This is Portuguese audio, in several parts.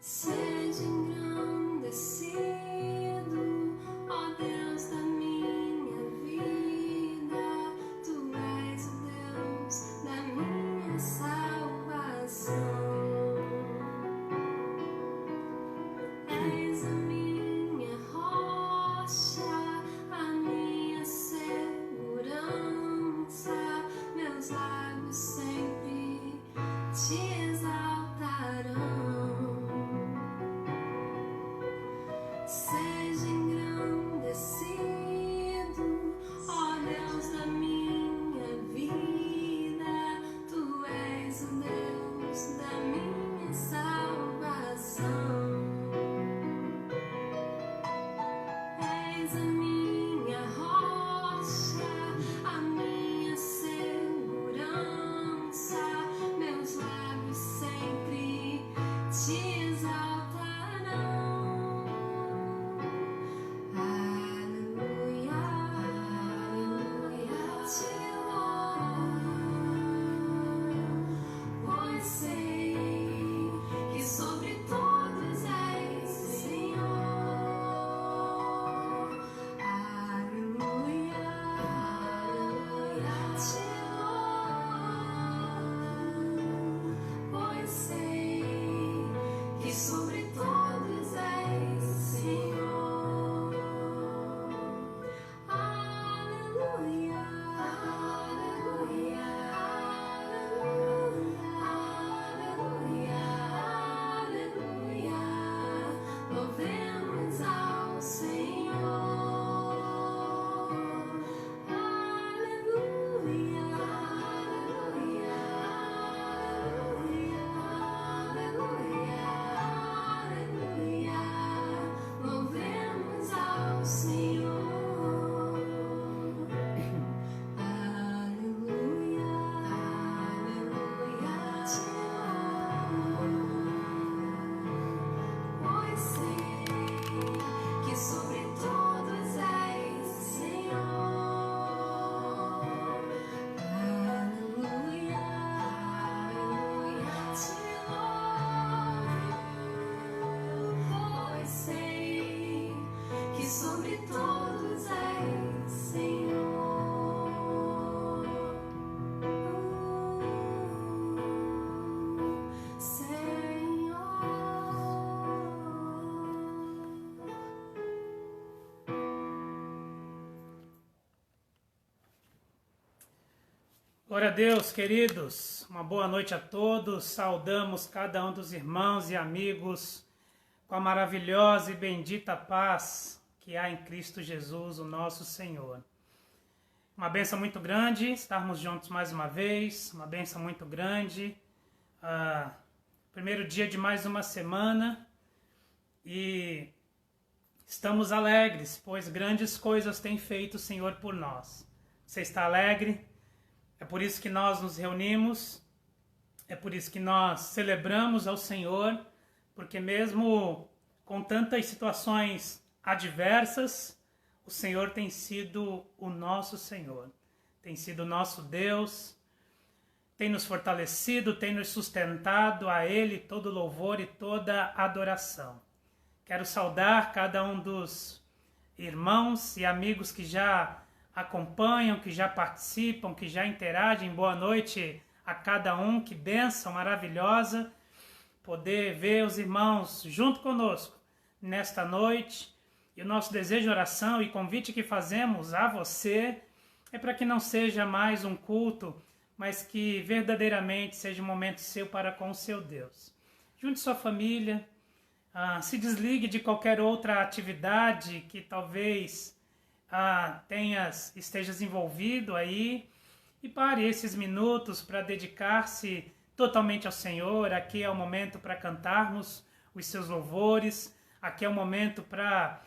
Seja engrandecido, ó Deus da minha vida, Tu és o Deus da minha salvação. És a minha rocha, a minha segurança, meus lábios sempre te exaltarão. Seja engrandecido, ó Deus da minha vida, Tu és o Deus da minha salvação. És a minha rocha, a minha segurança, meus lábios sempre te exaltarão. Aleluia, aleluia, te louvo, pois sei que sobre todos és Senhor. Aleluia, aleluia, te louvo, pois sei que sobre todos és Senhor. Aleluia, aleluia, aleluia, aleluia, louvemos ao Senhor. Aleluia, aleluia, aleluia, aleluia, louvemos ao Senhor. Aleluia, aleluia, te louvo, pois sei que sobre todos és Senhor. Aleluia, aleluia, te louvo, pois sei que sobre todos és Senhor. Glória a Deus, queridos, uma boa noite a todos, saudamos cada um dos irmãos e amigos com a maravilhosa e bendita paz que há em Cristo Jesus, o nosso Senhor. Uma bênção muito grande estarmos juntos mais uma vez, uma bênção muito grande, primeiro dia de mais uma semana e estamos alegres, pois grandes coisas tem feito o Senhor por nós. Você está alegre? É por isso que nós nos reunimos, é por isso que nós celebramos ao Senhor, porque mesmo com tantas situações adversas, o Senhor tem sido o nosso Senhor, tem sido o nosso Deus, tem nos fortalecido, tem nos sustentado, a Ele todo louvor e toda adoração. Quero saudar cada um dos irmãos e amigos que já acompanham, que já participam, que já interagem. Boa noite a cada um, que bênção maravilhosa poder ver os irmãos junto conosco nesta noite. E o nosso desejo de oração e convite que fazemos a você é para que não seja mais um culto, mas que verdadeiramente seja um momento seu para com o seu Deus. Junte sua família, se desligue de qualquer outra atividade que talvez estejas envolvido aí e pare esses minutos para dedicar-se totalmente ao Senhor. Aqui é o momento para cantarmos os seus louvores, aqui é o momento para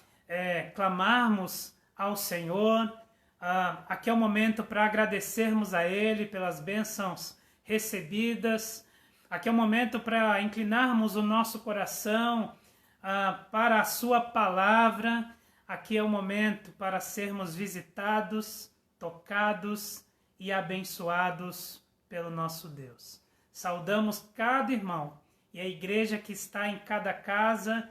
clamarmos ao Senhor, aqui é o momento para agradecermos a Ele pelas bênçãos recebidas, aqui é o momento para inclinarmos o nosso coração para a sua palavra. Aqui é o momento para sermos visitados, tocados e abençoados pelo nosso Deus. Saudamos cada irmão e a igreja que está em cada casa,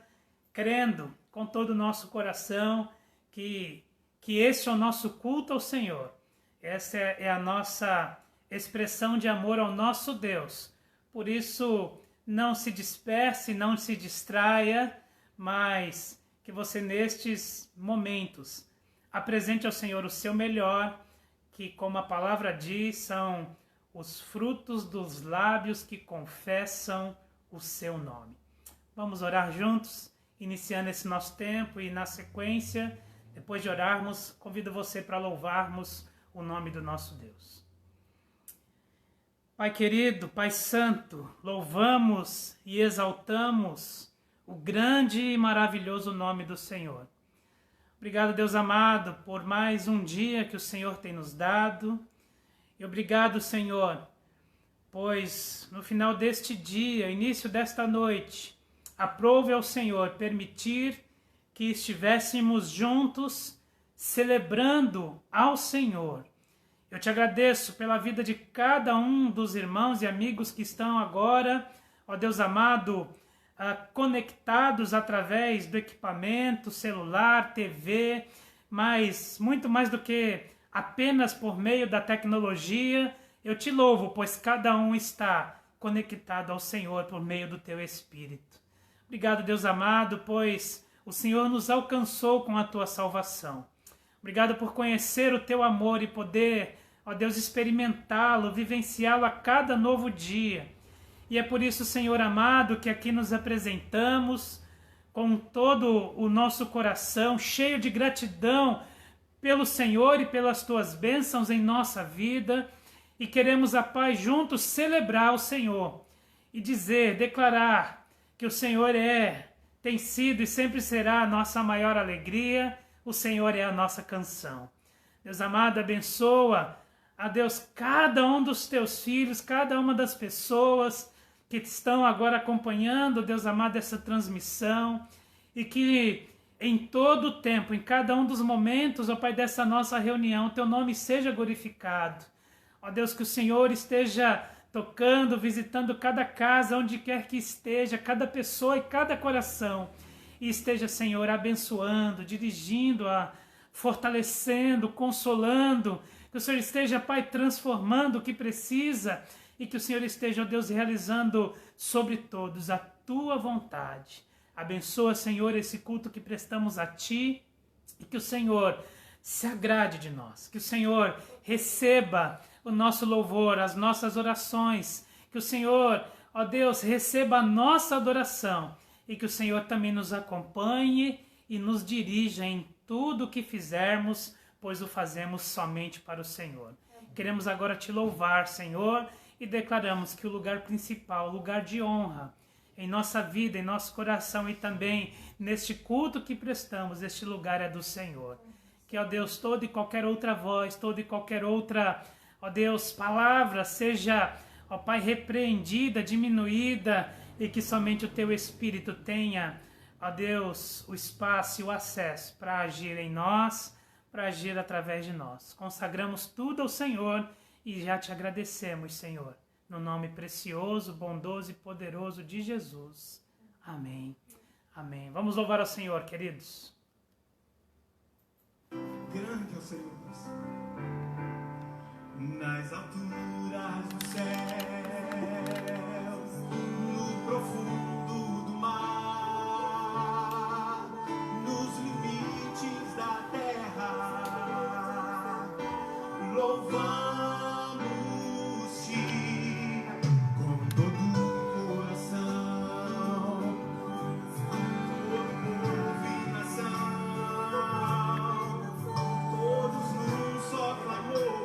crendo com todo o nosso coração que esse é o nosso culto ao Senhor. Essa é a nossa expressão de amor ao nosso Deus. Por isso, não se disperse, não se distraia, mas que você nestes momentos apresente ao Senhor o seu melhor, que como a palavra diz, são os frutos dos lábios que confessam o seu nome. Vamos orar juntos, iniciando esse nosso tempo, e na sequência, depois de orarmos, convido você para louvarmos o nome do nosso Deus. Pai querido, Pai santo, louvamos e exaltamos o grande e maravilhoso nome do Senhor. Obrigado, Deus amado, por mais um dia que o Senhor tem nos dado. E obrigado, Senhor, pois no final deste dia, início desta noite, aprove ao Senhor permitir que estivéssemos juntos celebrando ao Senhor. Eu te agradeço pela vida de cada um dos irmãos e amigos que estão agora, ó Deus amado, conectados através do equipamento, celular, TV, mas muito mais do que apenas por meio da tecnologia. Eu te louvo, pois cada um está conectado ao Senhor por meio do teu Espírito. Obrigado, Deus amado, pois o Senhor nos alcançou com a tua salvação. Obrigado por conhecer o teu amor e poder, ó Deus, experimentá-lo, vivenciá-lo a cada novo dia. E é por isso, Senhor amado, que aqui nos apresentamos com todo o nosso coração, cheio de gratidão pelo Senhor e pelas tuas bênçãos em nossa vida. E queremos, a paz, juntos celebrar o Senhor e declarar que o Senhor tem sido e sempre será a nossa maior alegria. O Senhor é a nossa canção. Deus amado, abençoa, a Deus, cada um dos teus filhos, cada uma das pessoas que estão agora acompanhando, Deus amado, essa transmissão, e que em todo o tempo, em cada um dos momentos, ó Pai, dessa nossa reunião, teu nome seja glorificado. Ó Deus, que o Senhor esteja tocando, visitando cada casa, onde quer que esteja, cada pessoa e cada coração, e esteja, Senhor, abençoando, dirigindo, fortalecendo, consolando, que o Senhor esteja, Pai, transformando o que precisa, e que o Senhor esteja, ó Deus, realizando sobre todos a tua vontade. Abençoa, Senhor, esse culto que prestamos a Ti, e que o Senhor se agrade de nós, que o Senhor receba o nosso louvor, as nossas orações, que o Senhor, ó Deus, receba a nossa adoração, e que o Senhor também nos acompanhe e nos dirija em tudo o que fizermos, pois o fazemos somente para o Senhor. Queremos agora Te louvar, Senhor, e declaramos que o lugar principal, o lugar de honra em nossa vida, em nosso coração e também neste culto que prestamos, este lugar é do Senhor. Que, ó Deus, toda e qualquer outra voz, toda e qualquer outra, ó Deus, palavra seja, ó Pai, repreendida, diminuída, e que somente o Teu Espírito tenha, ó Deus, o espaço e o acesso para agir em nós, para agir através de nós. Consagramos tudo ao Senhor e já Te agradecemos, Senhor, no nome precioso, bondoso e poderoso de Jesus. Amém. Amém. Vamos louvar ao Senhor, queridos. Grande é o Senhor nas alturas dos céus, no profundo do mar, nos limites da terra, louvamos-te com todo o coração, por nação, todos num só clamor.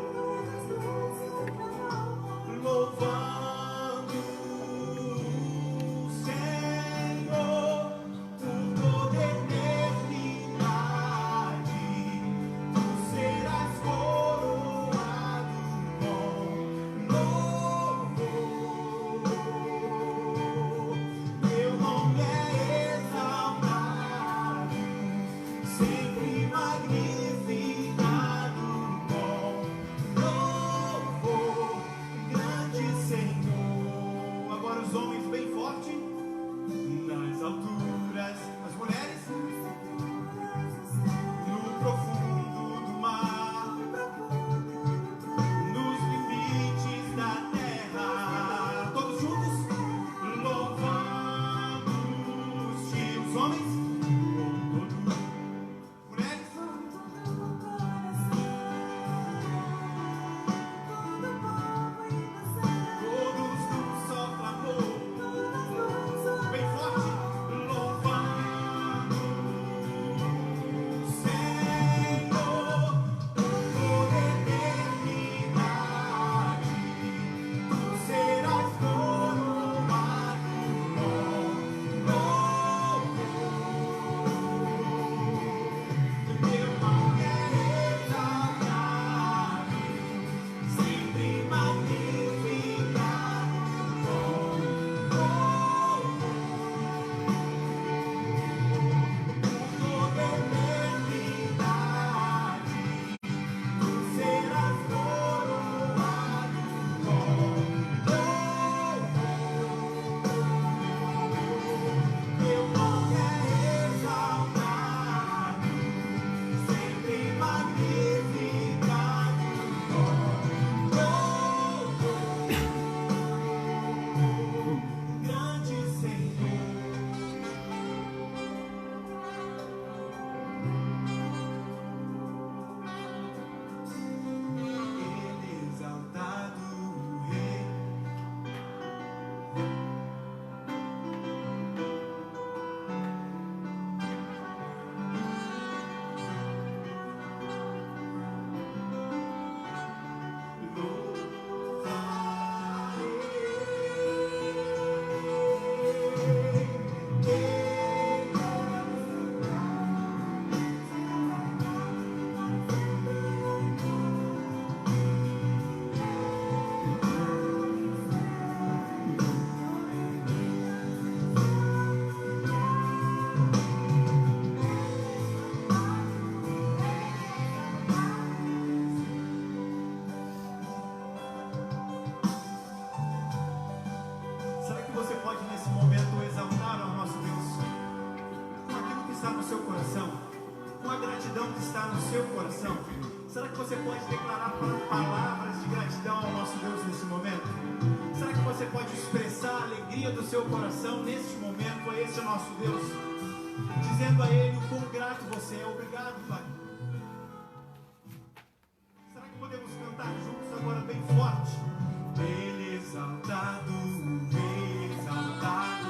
no seu coração, com a gratidão que está no seu coração, será que você pode declarar palavras de gratidão ao nosso Deus nesse momento? Será que você pode expressar a alegria do seu coração neste momento a esse nosso Deus? Dizendo a Ele o quão grato você é. Obrigado, Pai. Será que podemos cantar juntos agora bem forte? Ele exaltado, exaltado.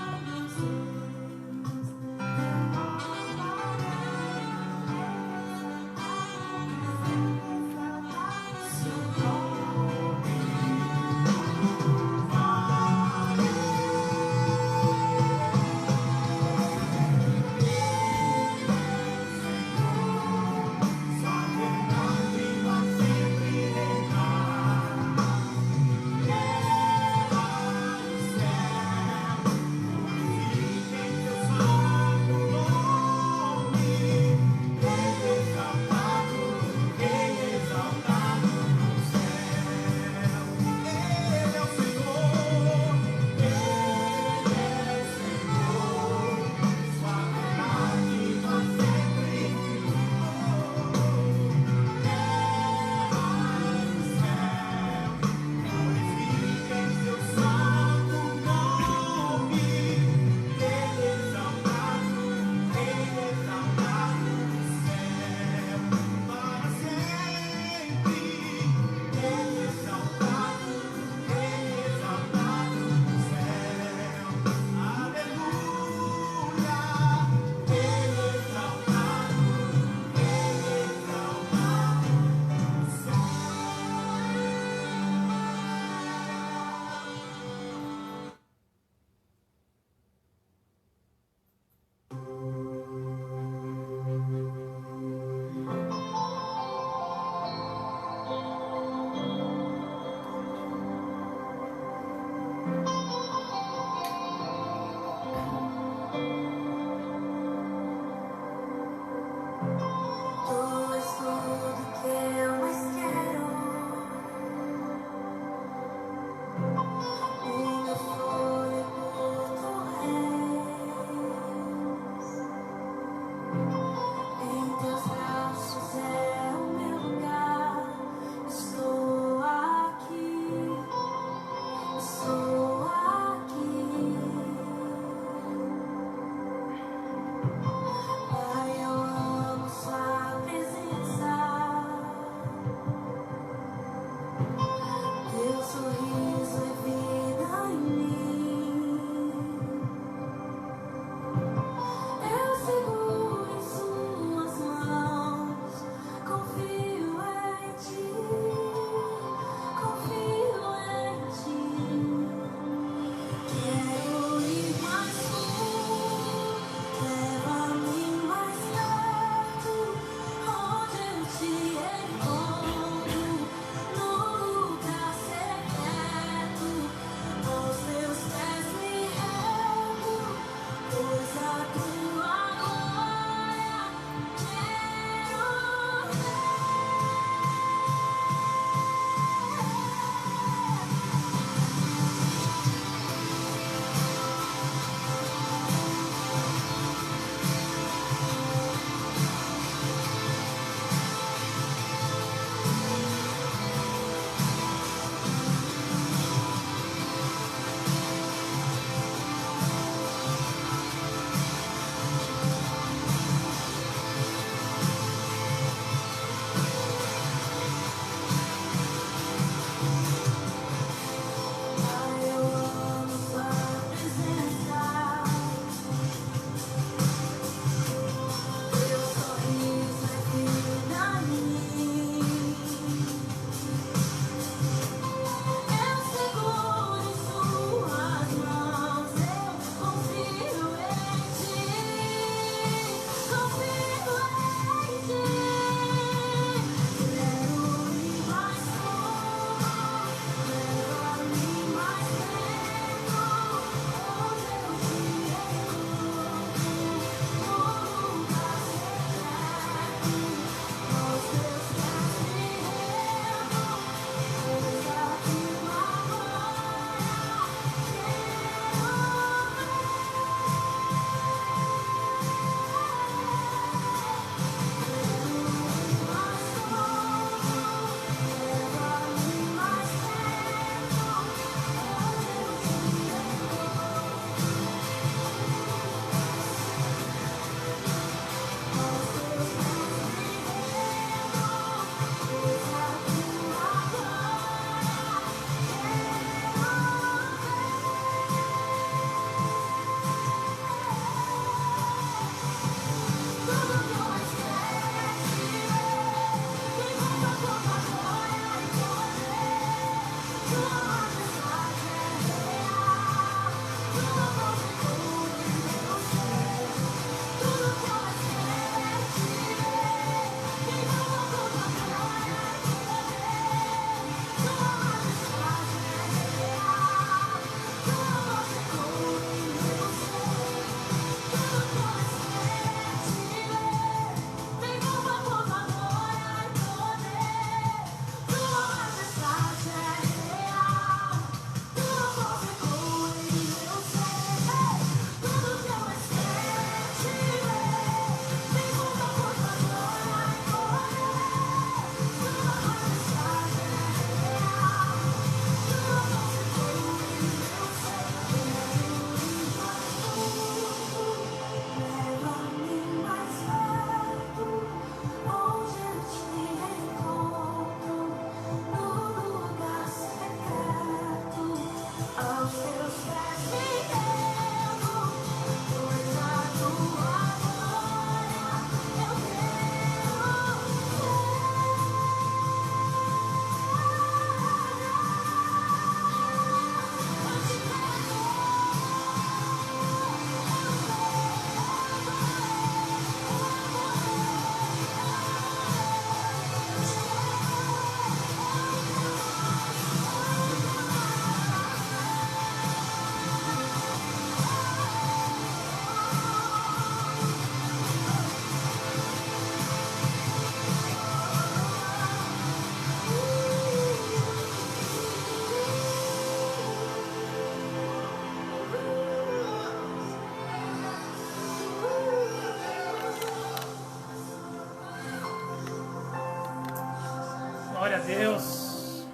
Deus,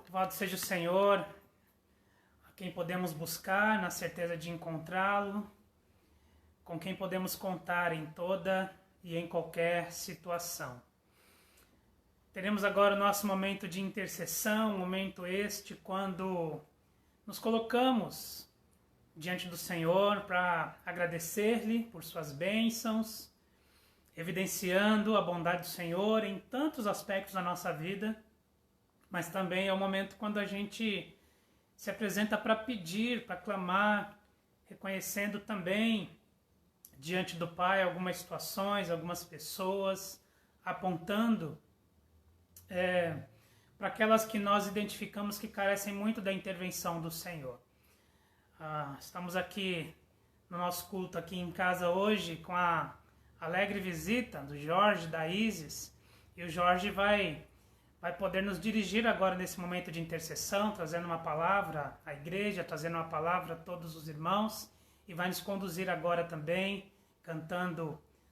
louvado seja o Senhor, a quem podemos buscar na certeza de encontrá-lo, com quem podemos contar em toda e em qualquer situação. Teremos agora o nosso momento de intercessão, momento este quando nos colocamos diante do Senhor para agradecer-lhe por suas bênçãos, evidenciando a bondade do Senhor em tantos aspectos da nossa vida, mas também é o momento quando a gente se apresenta para pedir, para clamar, reconhecendo também diante do Pai algumas situações, algumas pessoas, apontando para aquelas que nós identificamos que carecem muito da intervenção do Senhor. Estamos aqui no nosso culto aqui em casa hoje com a alegre visita do Jorge, da Isis, e o Jorge vai poder nos dirigir agora nesse momento de intercessão, trazendo uma palavra à igreja, trazendo uma palavra a todos os irmãos, e vai nos conduzir agora também,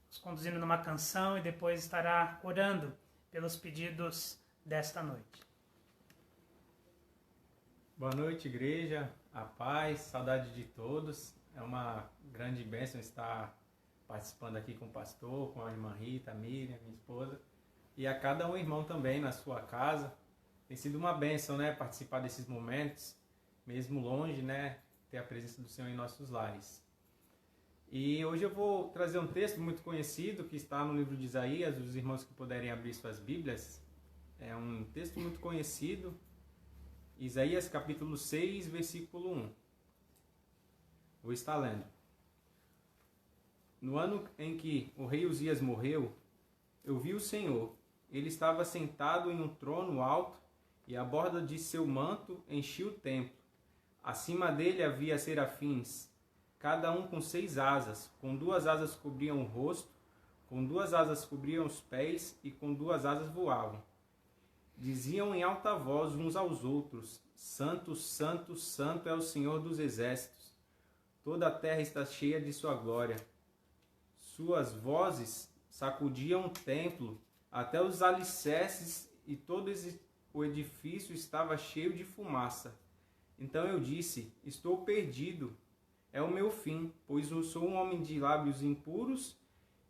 nos conduzindo numa canção, e depois estará orando pelos pedidos desta noite. Boa noite, igreja, a paz, saudade de todos. É uma grande bênção estar participando aqui com o pastor, com a irmã Rita, a Miriam, minha esposa, e a cada um irmão também na sua casa. Tem sido uma bênção, né, participar desses momentos, mesmo longe, né, ter a presença do Senhor em nossos lares. E hoje eu vou trazer um texto muito conhecido que está no livro de Isaías, os irmãos que puderem abrir suas Bíblias. É um texto muito conhecido, Isaías capítulo 6, versículo 1. Vou estar lendo. No ano em que o rei Uzias morreu, eu vi o Senhor. Ele estava sentado em um trono alto e a borda de seu manto enchia o templo. Acima dele havia serafins, cada um com 6 asas. Com 2 asas cobriam o rosto, com 2 asas cobriam os pés e com 2 asas voavam. Diziam em alta voz uns aos outros: Santo, Santo, Santo é o Senhor dos exércitos. Toda a terra está cheia de sua glória. Suas vozes sacudiam o templo até os alicerces e todo o edifício estava cheio de fumaça. Então eu disse: estou perdido, é o meu fim, pois eu sou um homem de lábios impuros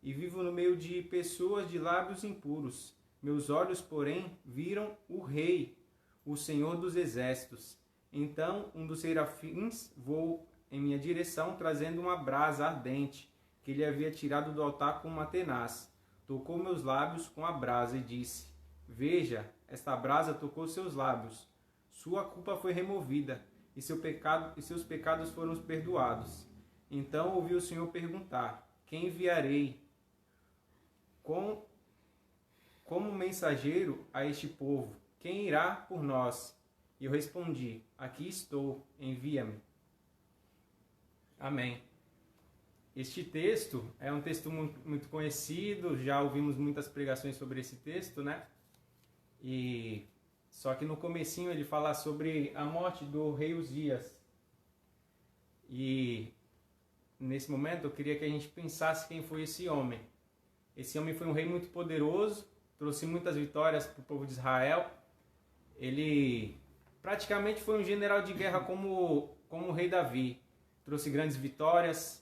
e vivo no meio de pessoas de lábios impuros. Meus olhos, porém, viram o Rei, o Senhor dos exércitos. Então um dos serafins voou em minha direção, trazendo uma brasa ardente que ele havia tirado do altar com uma tenaz. Tocou meus lábios com a brasa e disse: veja, esta brasa tocou seus lábios. Sua culpa foi removida e seus pecados foram perdoados. Então ouvi o Senhor perguntar: quem enviarei como mensageiro a este povo? Quem irá por nós? E eu respondi: aqui estou, envia-me. Amém. Este texto é um texto muito conhecido, já ouvimos muitas pregações sobre esse texto, né? Só que no comecinho ele fala sobre a morte do rei Uzias. E nesse momento eu queria que a gente pensasse quem foi esse homem. Esse homem foi um rei muito poderoso, trouxe muitas vitórias para o povo de Israel. Ele praticamente foi um general de guerra como o rei Davi. Trouxe grandes vitórias,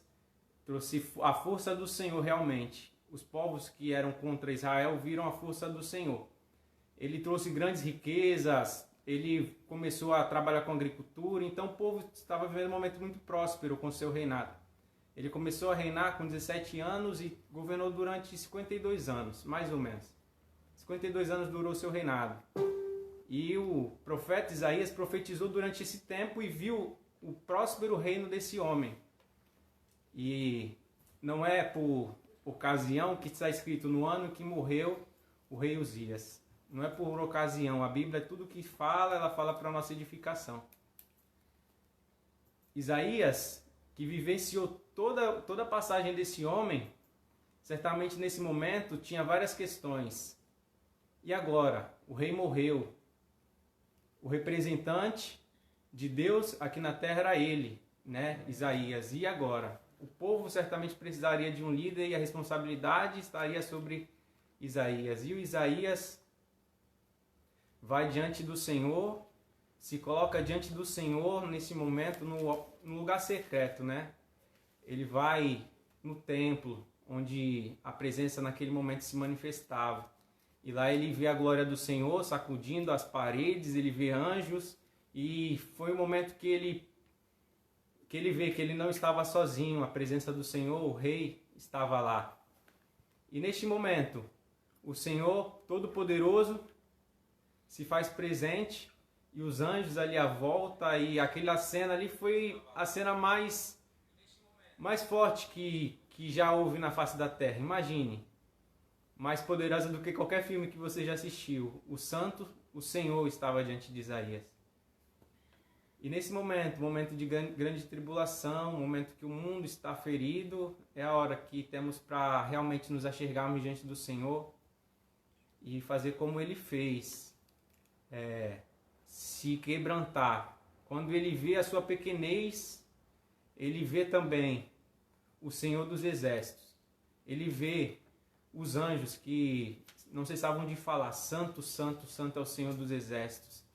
trouxe a força do Senhor realmente. Os povos que eram contra Israel viram a força do Senhor. Ele trouxe grandes riquezas, ele começou a trabalhar com agricultura, então o povo estava vivendo um momento muito próspero com seu reinado. Ele começou a reinar com 17 anos e governou durante 52 anos, mais ou menos. 52 anos durou seu reinado. E o profeta Isaías profetizou durante esse tempo e viu o próspero reino desse homem. E não é por ocasião que está escrito no ano que morreu o rei Uzias. Não é por ocasião. A Bíblia, tudo que fala, ela fala para a nossa edificação. Isaías, que vivenciou toda a passagem desse homem, certamente nesse momento tinha várias questões. E agora? O rei morreu. O representante de Deus aqui na terra era ele, né? Isaías. E agora? O povo certamente precisaria de um líder e a responsabilidade estaria sobre Isaías. E o Isaías vai diante do Senhor, se coloca diante do Senhor nesse momento no lugar secreto, né? Ele vai no templo, onde a presença naquele momento se manifestava. E lá ele vê a glória do Senhor sacudindo as paredes, ele vê anjos, e foi o momento que ele vê que ele não estava sozinho, a presença do Senhor, o Rei, estava lá. E neste momento, o Senhor Todo-Poderoso se faz presente, e os anjos ali à volta, e aquela cena ali foi a cena mais forte que já houve na face da terra. Imagine, mais poderosa do que qualquer filme que você já assistiu. O Senhor estava diante de Isaías. E nesse momento de grande tribulação, momento que o mundo está ferido, é a hora que temos para realmente nos achegarmos diante do Senhor e fazer como Ele fez, se quebrantar. Quando Ele vê a sua pequenez, Ele vê também o Senhor dos Exércitos. Ele vê os anjos que não cessavam de falar: Santo, Santo, Santo é o Senhor dos Exércitos.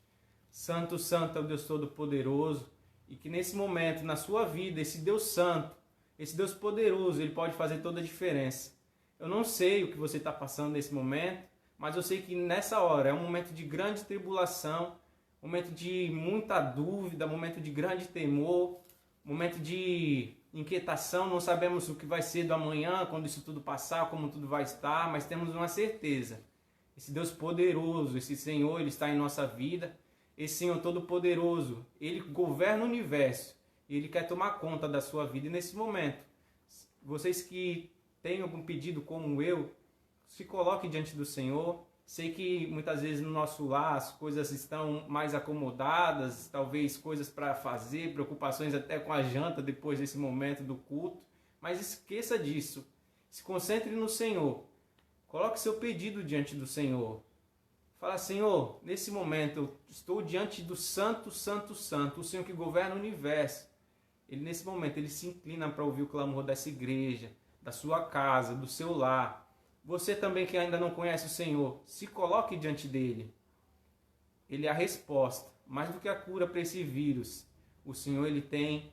Santo, Santo é o Deus Todo-Poderoso. E que nesse momento, na sua vida, esse Deus Santo, esse Deus Poderoso, Ele pode fazer toda a diferença. Eu não sei o que você está passando nesse momento, mas eu sei que nessa hora é um momento de grande tribulação, momento de muita dúvida, momento de grande temor, momento de inquietação. Não sabemos o que vai ser do amanhã, quando isso tudo passar, como tudo vai estar, mas temos uma certeza. Esse Deus poderoso, esse Senhor, Ele está em nossa vida. Esse Senhor Todo-Poderoso, Ele governa o universo. E Ele quer tomar conta da sua vida. E nesse momento, vocês que têm algum pedido como eu, se coloquem diante do Senhor. Sei que muitas vezes no nosso lar as coisas estão mais acomodadas, talvez coisas para fazer, preocupações até com a janta depois desse momento do culto. Mas esqueça disso. Se concentre no Senhor. Coloque seu pedido diante do Senhor. Fala: Senhor, nesse momento eu estou diante do Santo, Santo, Santo, o Senhor que governa o universo. Nesse momento, Ele se inclina para ouvir o clamor dessa igreja, da sua casa, do seu lar. Você também que ainda não conhece o Senhor, se coloque diante dEle. Ele é a resposta, mais do que a cura para esse vírus. O Senhor, Ele tem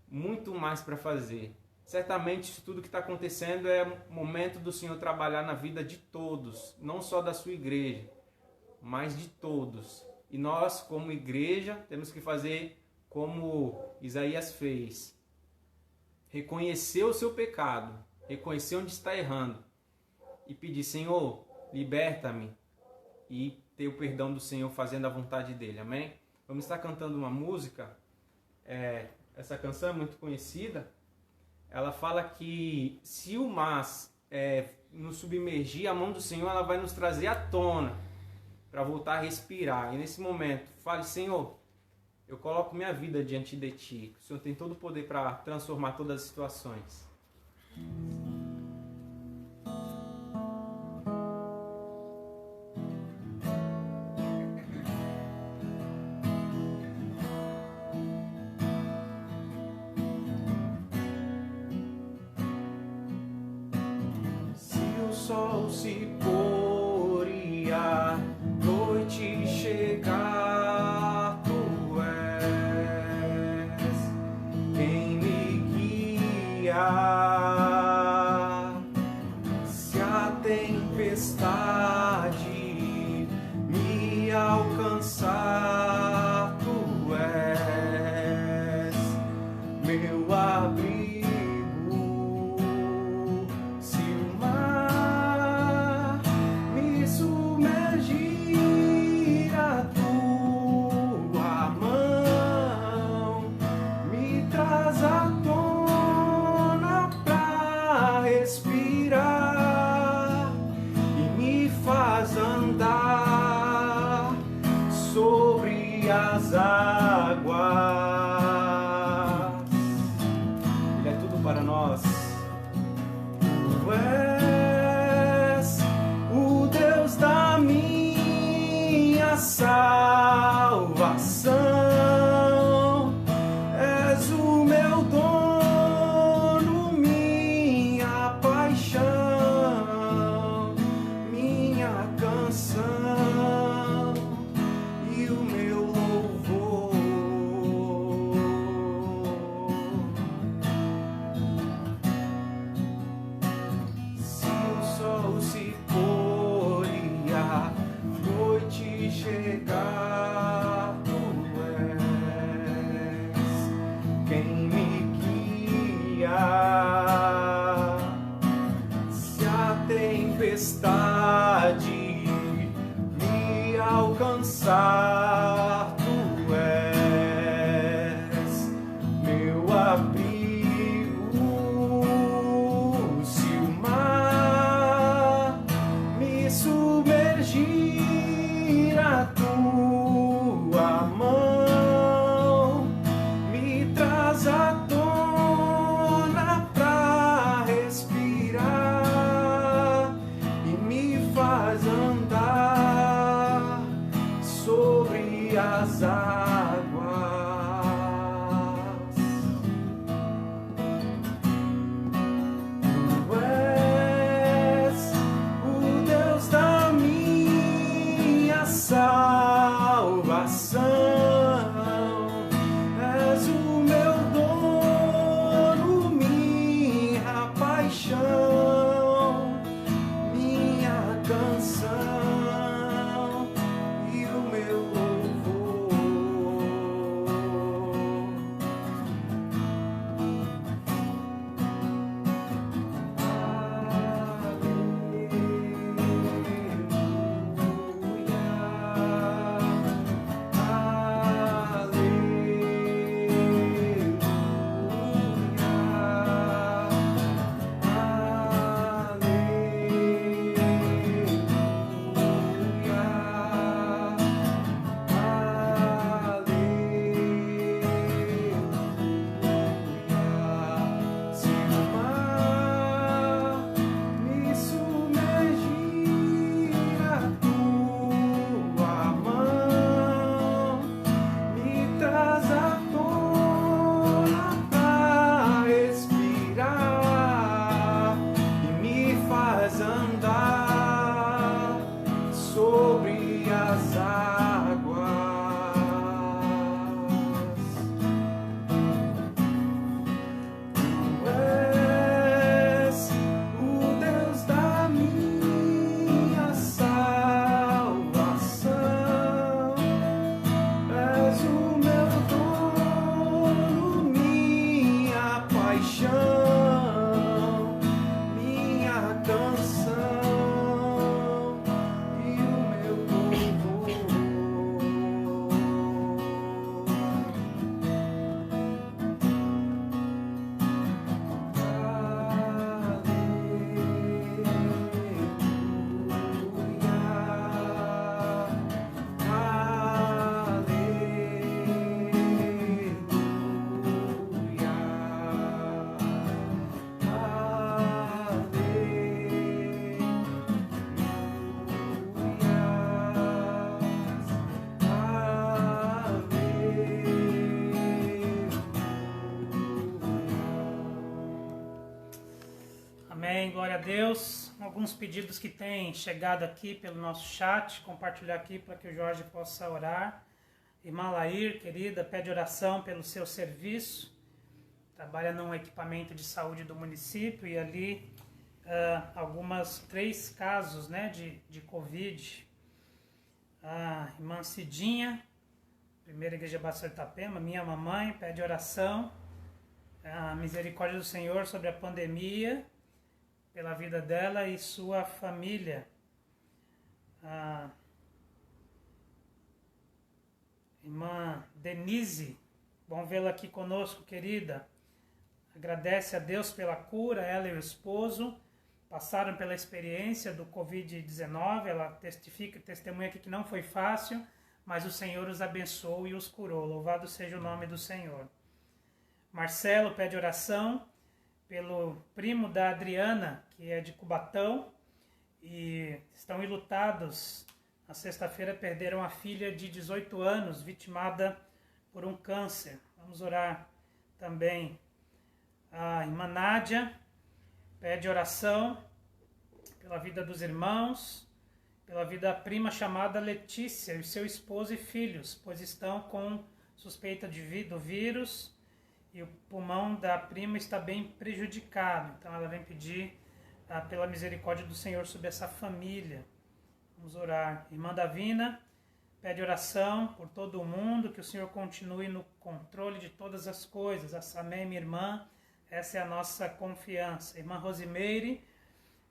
muito mais para fazer. Certamente, isso tudo que está acontecendo é o momento do Senhor trabalhar na vida de todos, não só da sua igreja, mas de todos. E nós, como igreja, temos que fazer como Isaías fez. Reconhecer o seu pecado, reconhecer onde está errando e pedir: Senhor, liberta-me, e ter o perdão do Senhor fazendo a vontade dEle. Amém? Vamos estar cantando uma música. Essa canção é muito conhecida. Ela fala que se o mar nos submergir, a mão do Senhor ela vai nos trazer à tona, para voltar a respirar. E nesse momento, fale: Senhor, eu coloco minha vida diante de Ti. O Senhor tem todo o poder para transformar todas as situações. Se o sol se pôr e a noite chegar, Tu és quem me guia. Se a tempestade me alcançar, Tu és meu abrigo. Se o mar me submergir, a Tua mão me traz à tona pra respirar e me faz andar sobre as águas. Ele é tudo para nós. Tu és o Deus da minha salvação. És o meu dono, minha paixão, minha canção. Amém, glória a Deus. Alguns pedidos que têm chegado aqui pelo nosso chat, compartilhar aqui para que o Jorge possa orar. Irmã Lair, querida, pede oração pelo seu serviço. Trabalha num equipamento de saúde do município e ali algumas 3 casos, né, de Covid. Irmã Cidinha, Primeira Igreja Batista de Itapema, minha mamãe, pede oração. A misericórdia do Senhor sobre a pandemia, pela vida dela e sua família. Irmã Denise, bom vê-la aqui conosco, querida. Agradece a Deus pela cura, ela e o esposo passaram pela experiência do Covid-19, ela testemunha aqui que não foi fácil, mas o Senhor os abençoou e os curou. Louvado seja o nome do Senhor. Marcelo pede oração pelo primo da Adriana, que é de Cubatão, e estão enlutados. Na sexta-feira perderam a filha de 18 anos, vitimada por um câncer. Vamos orar também. A irmã Nádia pede oração pela vida dos irmãos, pela vida da prima chamada Letícia, e seu esposo e filhos, pois estão com suspeita do vírus e o pulmão da prima está bem prejudicado. Então ela vem pedir pela misericórdia do Senhor sobre essa família. Vamos orar. Irmã Davina pede oração por todo o mundo, que o Senhor continue no controle de todas as coisas. Amém, minha irmã. Essa é a nossa confiança. Irmã Rosimeire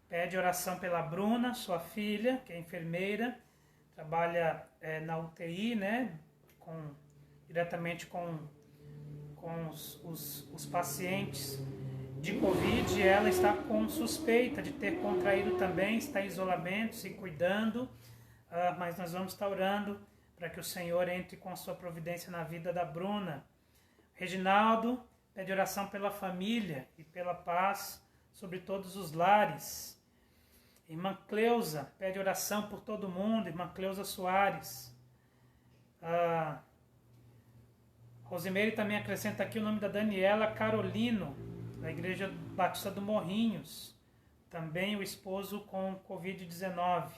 pede oração pela Bruna, sua filha, que é enfermeira, trabalha na UTI, né, diretamente com os pacientes de Covid, e ela está com suspeita de ter contraído também, está em isolamento, se cuidando, mas nós vamos estar orando para que o Senhor entre com a sua providência na vida da Bruna. Reginaldo pede oração pela família e pela paz sobre todos os lares. Irmã Cleusa pede oração por todo mundo, irmã Cleusa Soares. Rosimeire também acrescenta aqui o nome da Daniela Carolino, da Igreja Batista do Morrinhos, também o esposo com Covid-19.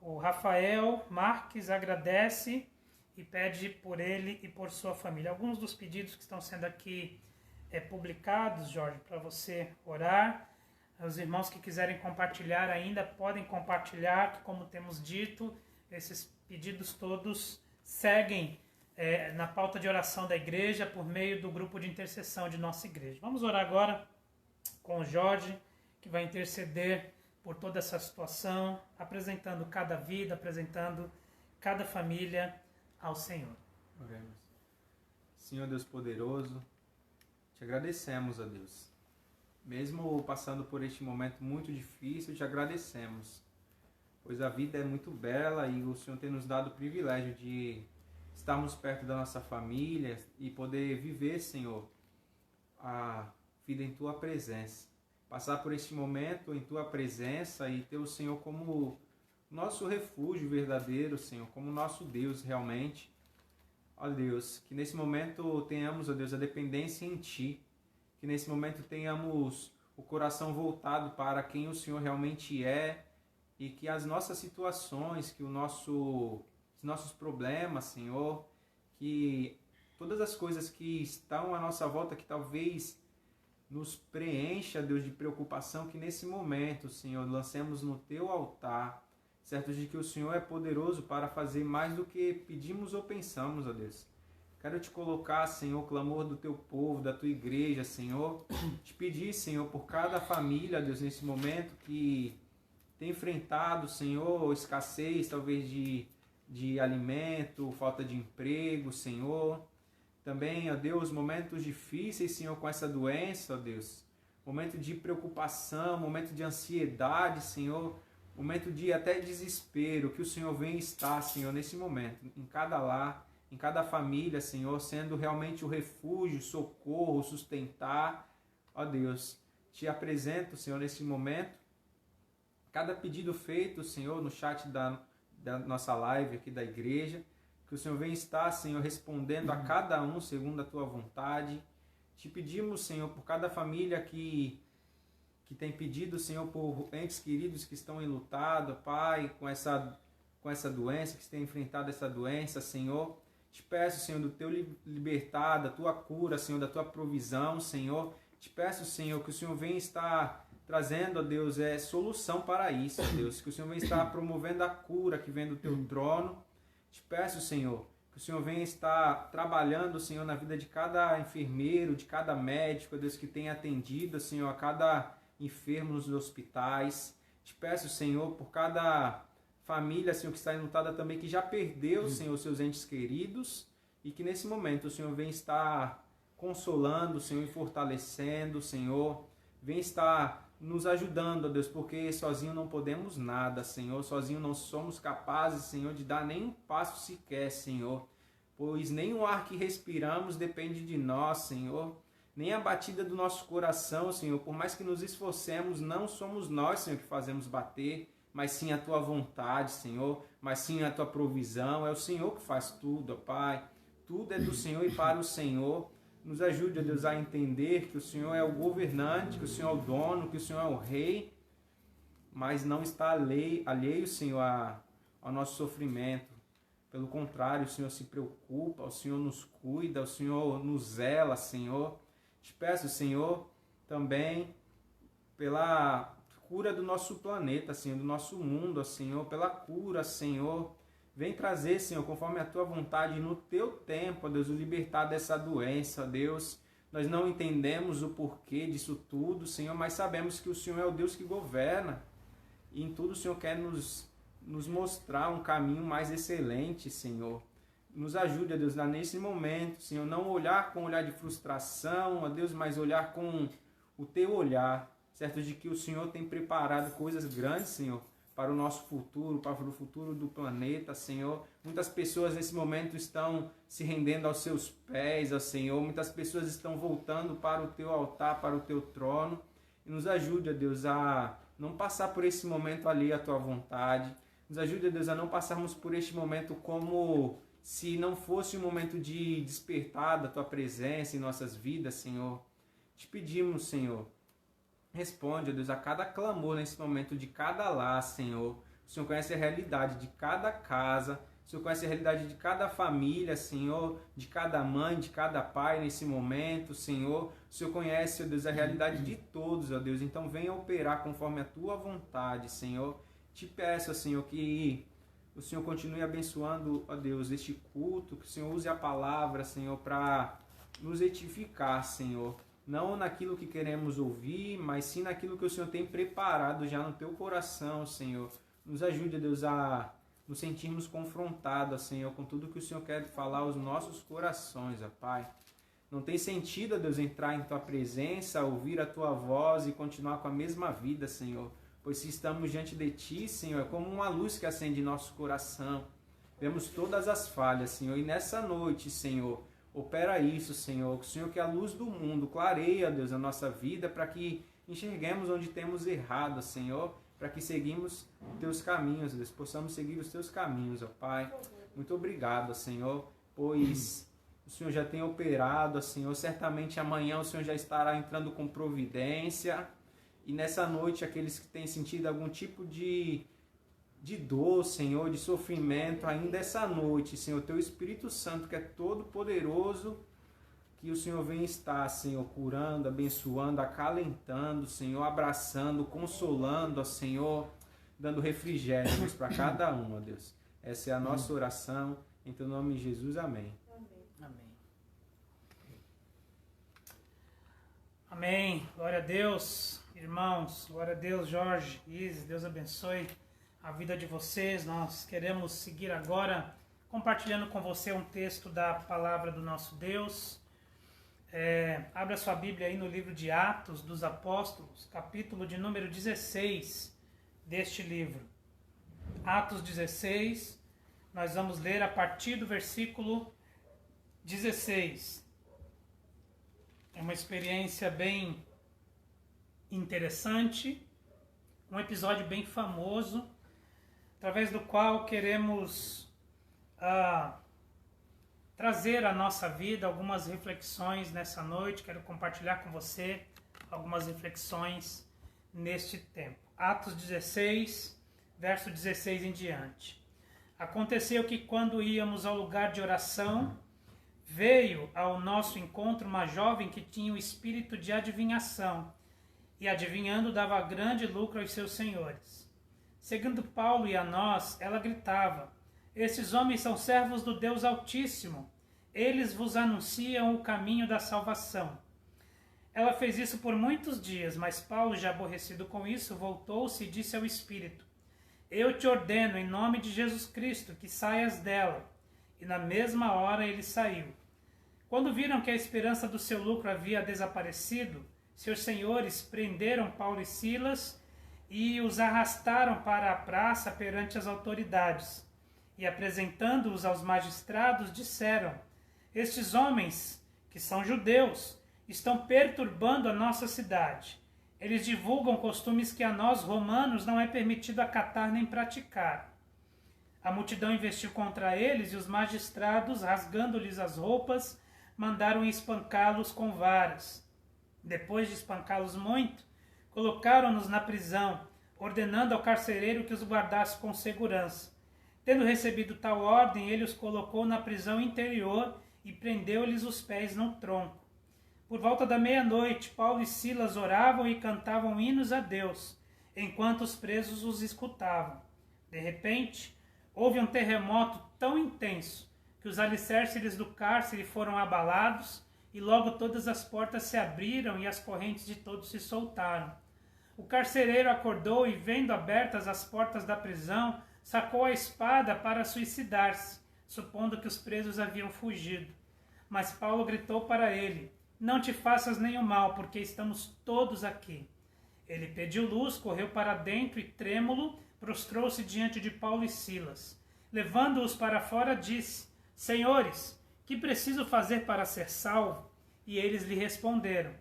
O Rafael Marques agradece e pede por ele e por sua família. Alguns dos pedidos que estão sendo aqui publicados, Jorge, para você orar. Os irmãos que quiserem compartilhar ainda podem compartilhar, que, como temos dito, esses pedidos todos seguem na pauta de oração da igreja por meio do grupo de intercessão de nossa igreja. Vamos orar agora com o Jorge, que vai interceder por toda essa situação, apresentando cada vida, apresentando cada família ao Senhor. Oremos. Senhor Deus poderoso, te agradecemos, ó Deus. Mesmo passando por este momento muito difícil, te agradecemos, pois a vida é muito bela e o Senhor tem nos dado o privilégio de estarmos perto da nossa família e poder viver, Senhor, a vida em Tua presença. Passar por este momento em Tua presença e ter o Senhor como nosso refúgio verdadeiro, Senhor, como nosso Deus realmente. Ó Deus, que nesse momento tenhamos, ó Deus, a dependência em Ti. Que nesse momento tenhamos o coração voltado para quem o Senhor realmente é e que as nossas situações, que os nossos problemas, Senhor, que todas as coisas que estão à nossa volta, que talvez nos preencha, Deus, de preocupação, que nesse momento, Senhor, lancemos no Teu altar, certo de que o Senhor é poderoso para fazer mais do que pedimos ou pensamos, ó Deus. Quero te colocar, Senhor, o clamor do Teu povo, da Tua igreja, Senhor. Te pedir, Senhor, por cada família, Deus, nesse momento que tem enfrentado, Senhor, escassez, talvez de alimento, falta de emprego, Senhor. Também, ó Deus, momentos difíceis, Senhor, com essa doença, ó Deus. Momento de preocupação, momento de ansiedade, Senhor. Momento de até desespero, que o Senhor venha estar, Senhor, nesse momento, em cada lar, em cada família, Senhor, sendo realmente o refúgio, socorro, sustentar. Ó Deus, te apresento, Senhor, nesse momento, cada pedido feito, Senhor, no chat da nossa live aqui da igreja, que o Senhor venha estar, Senhor, respondendo a cada um segundo a Tua vontade. Te pedimos, Senhor, por cada família que que tem pedido, Senhor, por entes queridos que estão enlutados, Pai, com essa doença, que têm enfrentado essa doença, Senhor. Te peço, Senhor, do teu libertar, da tua cura, Senhor, da tua provisão, Senhor. Te peço, Senhor, que o Senhor venha estar trazendo, ó Deus, solução para isso, ó Deus. Que o Senhor venha estar promovendo a cura que vem do teu trono. Te peço, Senhor, que o Senhor venha estar trabalhando, Senhor, na vida de cada enfermeiro, de cada médico, ó Deus, que tem atendido, Senhor, a cada enfermo nos hospitais. Te peço, Senhor, por cada família, Senhor, que está enlutada também, que já perdeu, Senhor, seus entes queridos, e que nesse momento o Senhor vem estar consolando, Senhor, e fortalecendo, Senhor. Vem estar nos ajudando, ó Deus, porque sozinho não podemos nada, Senhor. Sozinho não somos capazes, Senhor, de dar nem um passo sequer, Senhor. Pois nem o ar que respiramos depende de nós, Senhor. Nem a batida do nosso coração, Senhor. Por mais que nos esforcemos, não somos nós, Senhor, que fazemos bater, mas sim a Tua vontade, Senhor. Mas sim a Tua provisão. É o Senhor que faz tudo, ó Pai. Tudo é do Senhor e para o Senhor. Nos ajude, ó Deus, a entender que o Senhor é o governante, que o Senhor é o dono, que o Senhor é o rei, mas não está alheio, Senhor, ao nosso sofrimento. Pelo contrário, o Senhor se preocupa, o Senhor nos cuida, o Senhor nos zela, Senhor. Te peço, Senhor, também pela cura do nosso planeta, Senhor, do nosso mundo, Senhor, pela cura, Senhor. Vem trazer, Senhor, conforme a Tua vontade, no Teu tempo, ó Deus, o libertar dessa doença, ó Deus. Nós não entendemos o porquê disso tudo, Senhor, mas sabemos que o Senhor é o Deus que governa. E em tudo o Senhor quer nos mostrar um caminho mais excelente, Senhor. Nos ajude, ó Deus, nesse momento, Senhor, não olhar com um olhar de frustração, ó Deus, mas olhar com o Teu olhar, certo de que o Senhor tem preparado coisas grandes, Senhor, para o nosso futuro, para o futuro do planeta, Senhor. Muitas pessoas nesse momento estão se rendendo aos Seus pés, ó Senhor. Muitas pessoas estão voltando para o Teu altar, para o Teu trono. E nos ajude, ó Deus, a não passar por esse momento ali à Tua vontade. Nos ajude, ó Deus, a não passarmos por este momento como se não fosse um momento de despertar da Tua presença em nossas vidas, Senhor. Te pedimos, Senhor, responde, ó Deus, a cada clamor nesse momento de cada lar, Senhor. O Senhor conhece a realidade de cada casa. O Senhor conhece a realidade de cada família, Senhor. De cada mãe, de cada pai nesse momento, Senhor. O Senhor conhece, ó Deus, a realidade de todos, ó Deus. Então venha operar conforme a Tua vontade, Senhor. Te peço, Senhor, que o Senhor continue abençoando, ó Deus, este culto. Que o Senhor use a palavra, Senhor, para nos edificar, Senhor. Não naquilo que queremos ouvir, mas sim naquilo que o Senhor tem preparado já no Teu coração, Senhor. Nos ajude, Deus, a nos sentirmos confrontados, Senhor, com tudo que o Senhor quer falar aos nossos corações, ó Pai. Não tem sentido, Deus, entrar em Tua presença, ouvir a Tua voz e continuar com a mesma vida, Senhor. Pois se estamos diante de Ti, Senhor, é como uma luz que acende em nosso coração. Vemos todas as falhas, Senhor, e nessa noite, Senhor, opera isso, Senhor. Que o Senhor, que é a luz do mundo, clareia, Deus, a nossa vida para que enxerguemos onde temos errado, Senhor, para que seguimos os Teus caminhos, Deus, possamos seguir os Teus caminhos, ó Pai. Muito obrigado, Senhor, pois o Senhor já tem operado, Senhor. Certamente amanhã o Senhor já estará entrando com providência. E nessa noite, aqueles que têm sentido algum tipo de dor, Senhor, de sofrimento, ainda essa noite, Senhor, Teu Espírito Santo, que é todo poderoso, que o Senhor venha estar, Senhor, curando, abençoando, acalentando, Senhor, abraçando, consolando, ó Senhor, dando refrigérios para cada um, ó Deus. Essa é a nossa oração, em Teu nome, Jesus, amém. Amém. Amém. Glória a Deus, irmãos. Glória a Deus, Jorge, Isis. Deus abençoe a vida de vocês. Nós queremos seguir agora compartilhando com você um texto da palavra do nosso Deus. Abra sua Bíblia aí no livro de Atos dos Apóstolos, capítulo de número 16 deste livro. Atos 16, nós vamos ler a partir do versículo 16. É uma experiência bem interessante, um episódio bem famoso, através do qual queremos trazer à nossa vida algumas reflexões nessa noite. Quero compartilhar com você algumas reflexões neste tempo. Atos 16, verso 16 em diante. Aconteceu que quando íamos ao lugar de oração, veio ao nosso encontro uma jovem que tinha o espírito de adivinhação, e adivinhando dava grande lucro aos seus senhores. Seguindo Paulo e a nós, ela gritava: esses homens são servos do Deus Altíssimo, eles vos anunciam o caminho da salvação. Ela fez isso por muitos dias, mas Paulo, já aborrecido com isso, voltou-se e disse ao espírito: eu te ordeno, em nome de Jesus Cristo, que saias dela. E na mesma hora ele saiu. Quando viram que a esperança do seu lucro havia desaparecido, seus senhores prenderam Paulo e Silas e os arrastaram para a praça perante as autoridades. E apresentando-os aos magistrados, disseram: estes homens, que são judeus, estão perturbando a nossa cidade. Eles divulgam costumes que a nós, romanos, não é permitido acatar nem praticar. A multidão investiu contra eles e os magistrados, rasgando-lhes as roupas, mandaram espancá-los com varas. Depois de espancá-los muito, colocaram-nos na prisão, ordenando ao carcereiro que os guardasse com segurança. Tendo recebido tal ordem, ele os colocou na prisão interior e prendeu-lhes os pés no tronco. Por volta da meia-noite, Paulo e Silas oravam e cantavam hinos a Deus, enquanto os presos os escutavam. De repente, houve um terremoto tão intenso que os alicerces do cárcere foram abalados e logo todas as portas se abriram e as correntes de todos se soltaram. O carcereiro acordou e, vendo abertas as portas da prisão, sacou a espada para suicidar-se, supondo que os presos haviam fugido. Mas Paulo gritou para ele: não te faças nenhum mal, porque estamos todos aqui. Ele pediu luz, correu para dentro e, trêmulo, prostrou-se diante de Paulo e Silas. Levando-os para fora, disse: senhores, que preciso fazer para ser salvo? E eles lhe responderam: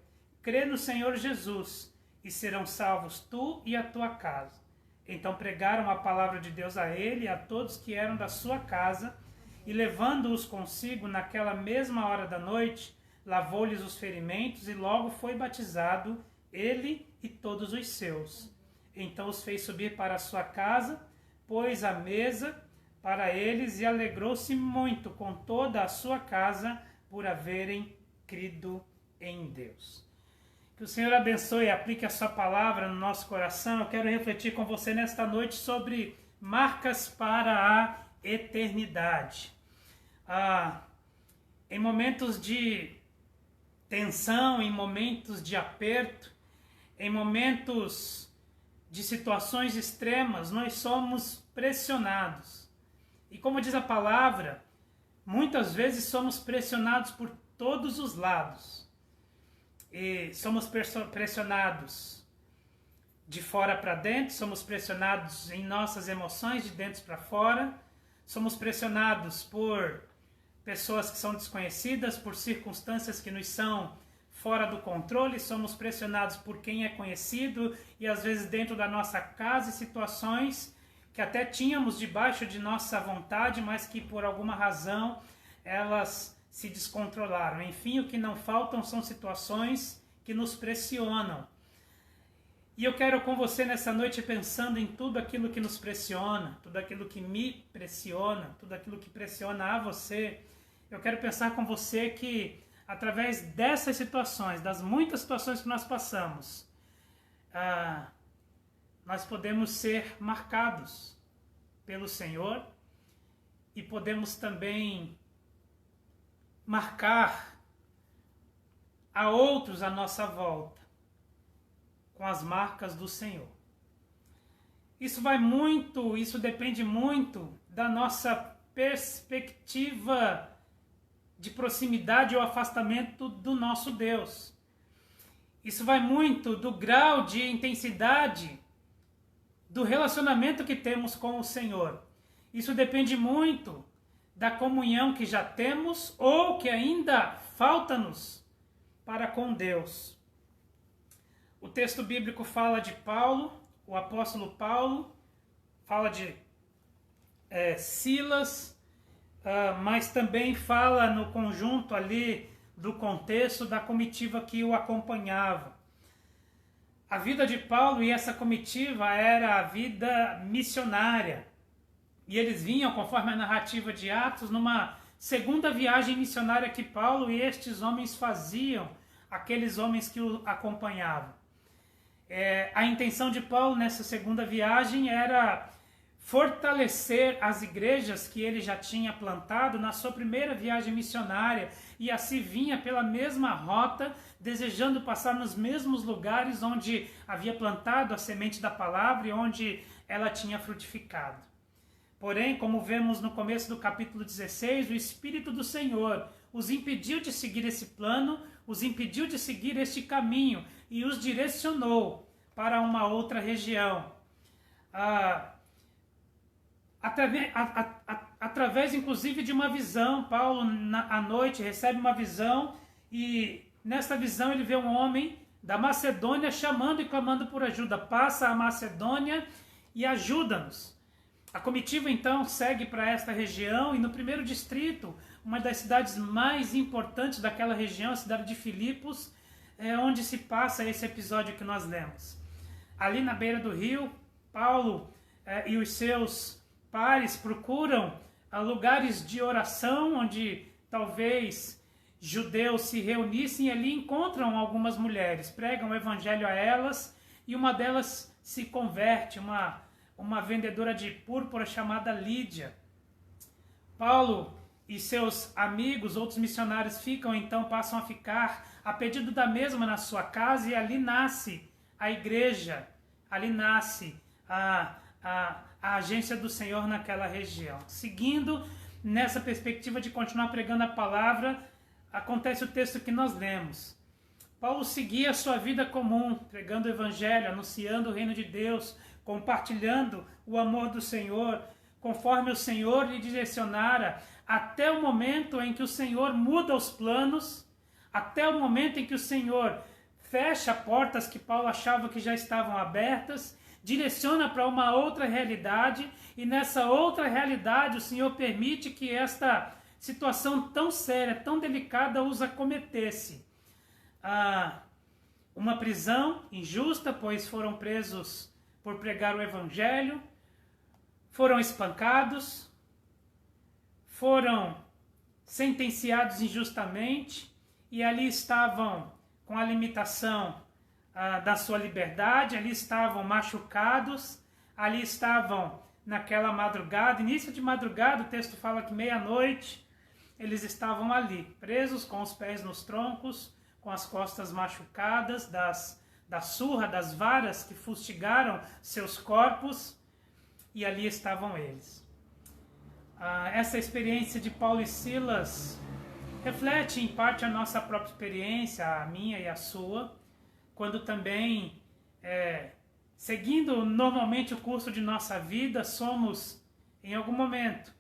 crê no Senhor Jesus, e serão salvos tu e a tua casa. Então pregaram a palavra de Deus a ele e a todos que eram da sua casa, e levando-os consigo naquela mesma hora da noite, lavou-lhes os ferimentos e logo foi batizado, ele e todos os seus. Então os fez subir para a sua casa, pôs a mesa para eles e alegrou-se muito com toda a sua casa por haverem crido em Deus. Que o Senhor abençoe e aplique a sua palavra no nosso coração. Eu quero refletir com você nesta noite sobre marcas para a eternidade. Em momentos de tensão, em momentos de aperto, em momentos de situações extremas, nós somos pressionados. E como diz a palavra, muitas vezes somos pressionados por todos os lados. E somos pressionados de fora para dentro, somos pressionados em nossas emoções de dentro para fora, somos pressionados por pessoas que são desconhecidas, por circunstâncias que nos são fora do controle, somos pressionados por quem é conhecido e às vezes dentro da nossa casa, situações que até tínhamos debaixo de nossa vontade, mas que por alguma razão elas se descontrolaram. Enfim, o que não faltam são situações que nos pressionam. E eu quero com você nessa noite, pensando em tudo aquilo que nos pressiona, tudo aquilo que me pressiona, tudo aquilo que pressiona a você, eu quero pensar com você que através dessas situações, das muitas situações que nós passamos, nós podemos ser marcados pelo Senhor e podemos também marcar a outros à nossa volta com as marcas do Senhor. Isso depende muito da nossa perspectiva de proximidade ou afastamento do nosso Deus. Isso vai muito do grau de intensidade do relacionamento que temos com o Senhor. Isso depende muito da comunhão que já temos ou que ainda falta-nos para com Deus. O texto bíblico fala de Paulo, o apóstolo Paulo, fala de Silas, mas também fala no conjunto ali do contexto da comitiva que o acompanhava. A vida de Paulo e essa comitiva era a vida missionária. E eles vinham, conforme a narrativa de Atos, numa segunda viagem missionária que Paulo e estes homens faziam, aqueles homens que o acompanhavam. A intenção de Paulo nessa segunda viagem era fortalecer as igrejas que ele já tinha plantado na sua primeira viagem missionária, e assim vinha pela mesma rota, desejando passar nos mesmos lugares onde havia plantado a semente da palavra e onde ela tinha frutificado. Porém, como vemos no começo do capítulo 16, o Espírito do Senhor os impediu de seguir esse plano, os impediu de seguir este caminho e os direcionou para uma outra região. Através inclusive de uma visão, Paulo à noite recebe uma visão e nesta visão ele vê um homem da Macedônia chamando e clamando por ajuda. Passa a Macedônia e ajuda-nos. A comitiva então segue para esta região e no primeiro distrito, uma das cidades mais importantes daquela região, a cidade de Filipos, é onde se passa esse episódio que nós lemos. Ali na beira do rio, Paulo e os seus pares procuram lugares de oração onde talvez judeus se reunissem e ali encontram algumas mulheres, pregam o evangelho a elas e uma delas se converte, uma vendedora de púrpura chamada Lídia. Paulo e seus amigos, outros missionários, passam a ficar a pedido da mesma na sua casa e ali nasce a igreja, ali nasce a agência do Senhor naquela região. Seguindo nessa perspectiva de continuar pregando a palavra, acontece o texto que nós lemos. Paulo seguia a sua vida comum, pregando o evangelho, anunciando o reino de Deus, compartilhando o amor do Senhor, conforme o Senhor lhe direcionara, até o momento em que o Senhor muda os planos, até o momento em que o Senhor fecha portas que Paulo achava que já estavam abertas, direciona para uma outra realidade, e nessa outra realidade o Senhor permite que esta situação tão séria, tão delicada os acometesse. Uma prisão injusta, pois foram presos por pregar o evangelho, foram espancados, foram sentenciados injustamente e ali estavam com a limitação da sua liberdade, ali estavam machucados, ali estavam naquela madrugada, início de madrugada, o texto fala que meia-noite, eles estavam ali, presos com os pés nos troncos, com as costas machucadas, da surra, das varas que fustigaram seus corpos, e ali estavam eles. Essa experiência de Paulo e Silas reflete em parte a nossa própria experiência, a minha e a sua, quando também, seguindo normalmente o curso de nossa vida, somos, em algum momento,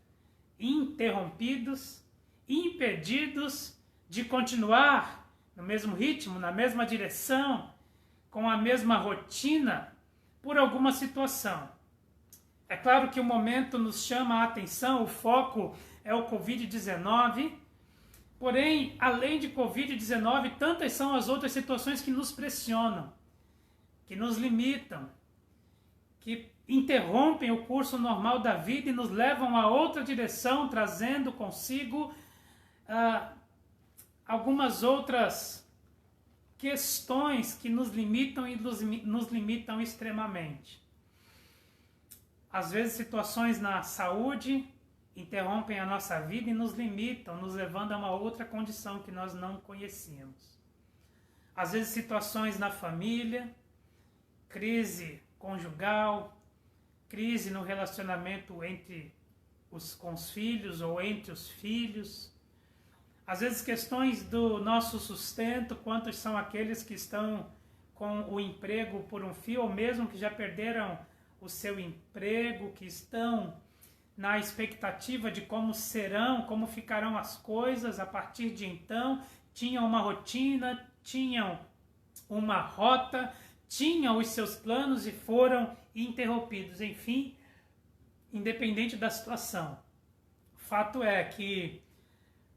interrompidos, impedidos de continuar no mesmo ritmo, na mesma direção, com a mesma rotina, por alguma situação. É claro que o momento nos chama a atenção, o foco é o Covid-19, porém, além de Covid-19, tantas são as outras situações que nos pressionam, que nos limitam, que interrompem o curso normal da vida e nos levam a outra direção, trazendo consigo algumas outras questões que nos limitam e nos limitam extremamente. Às vezes situações na saúde interrompem a nossa vida e nos limitam, nos levando a uma outra condição que nós não conhecíamos. Às vezes situações na família, crise conjugal, crise no relacionamento com os filhos ou entre os filhos. Às vezes questões do nosso sustento, quantos são aqueles que estão com o emprego por um fio, ou mesmo que já perderam o seu emprego, que estão na expectativa de como serão, como ficarão as coisas a partir de então, tinham uma rotina, tinham uma rota, tinham os seus planos e foram interrompidos. Enfim, independente da situação, o fato é que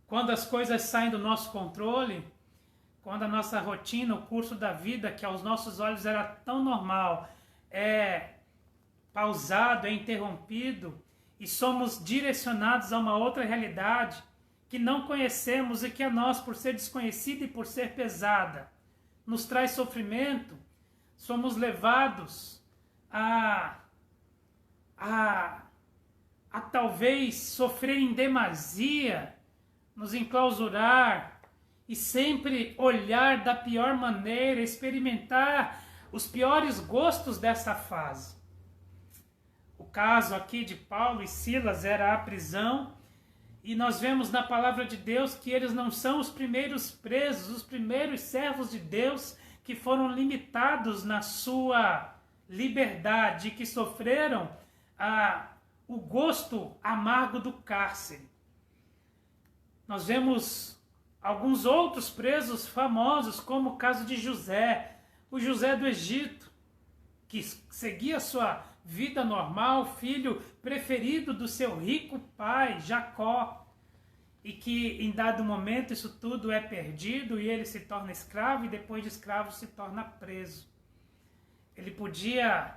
quando as coisas saem do nosso controle, quando a nossa rotina, o curso da vida, que aos nossos olhos era tão normal, é pausado, é interrompido, e somos direcionados a uma outra realidade que não conhecemos e que a nós, por ser desconhecida e por ser pesada, nos traz sofrimento, somos levados a talvez sofrer em demasia, nos enclausurar e sempre olhar da pior maneira, experimentar os piores gostos dessa fase. O caso aqui de Paulo e Silas era a prisão, e nós vemos na palavra de Deus que eles não são os primeiros presos, os primeiros servos de Deus que foram limitados na sua liberdade, que sofreram o gosto amargo do cárcere. Nós vemos alguns outros presos famosos, como o caso de José, o José do Egito, que seguia sua vida normal, filho preferido do seu rico pai, Jacó, e que em dado momento isso tudo é perdido e ele se torna escravo e depois de escravo se torna preso. Ele podia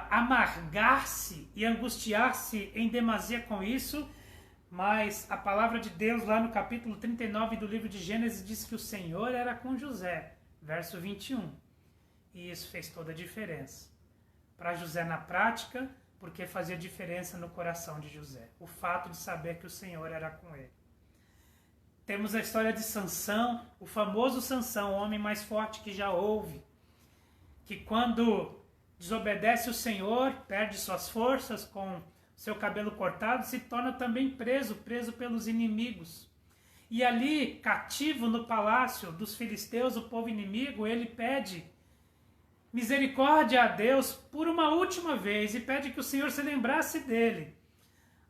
amargar-se e angustiar-se em demasia com isso, mas a palavra de Deus lá no capítulo 39 do livro de Gênesis diz que o Senhor era com José, verso 21, e isso fez toda a diferença. Para José na prática, porque fazia diferença no coração de José, o fato de saber que o Senhor era com ele. Temos a história de Sansão, o famoso Sansão, o homem mais forte que já houve, que quando desobedece o Senhor, perde suas forças, com seu cabelo cortado, se torna também preso pelos inimigos. E ali, cativo no palácio dos filisteus, o povo inimigo, ele pede misericórdia a Deus por uma última vez e pede que o Senhor se lembrasse dele.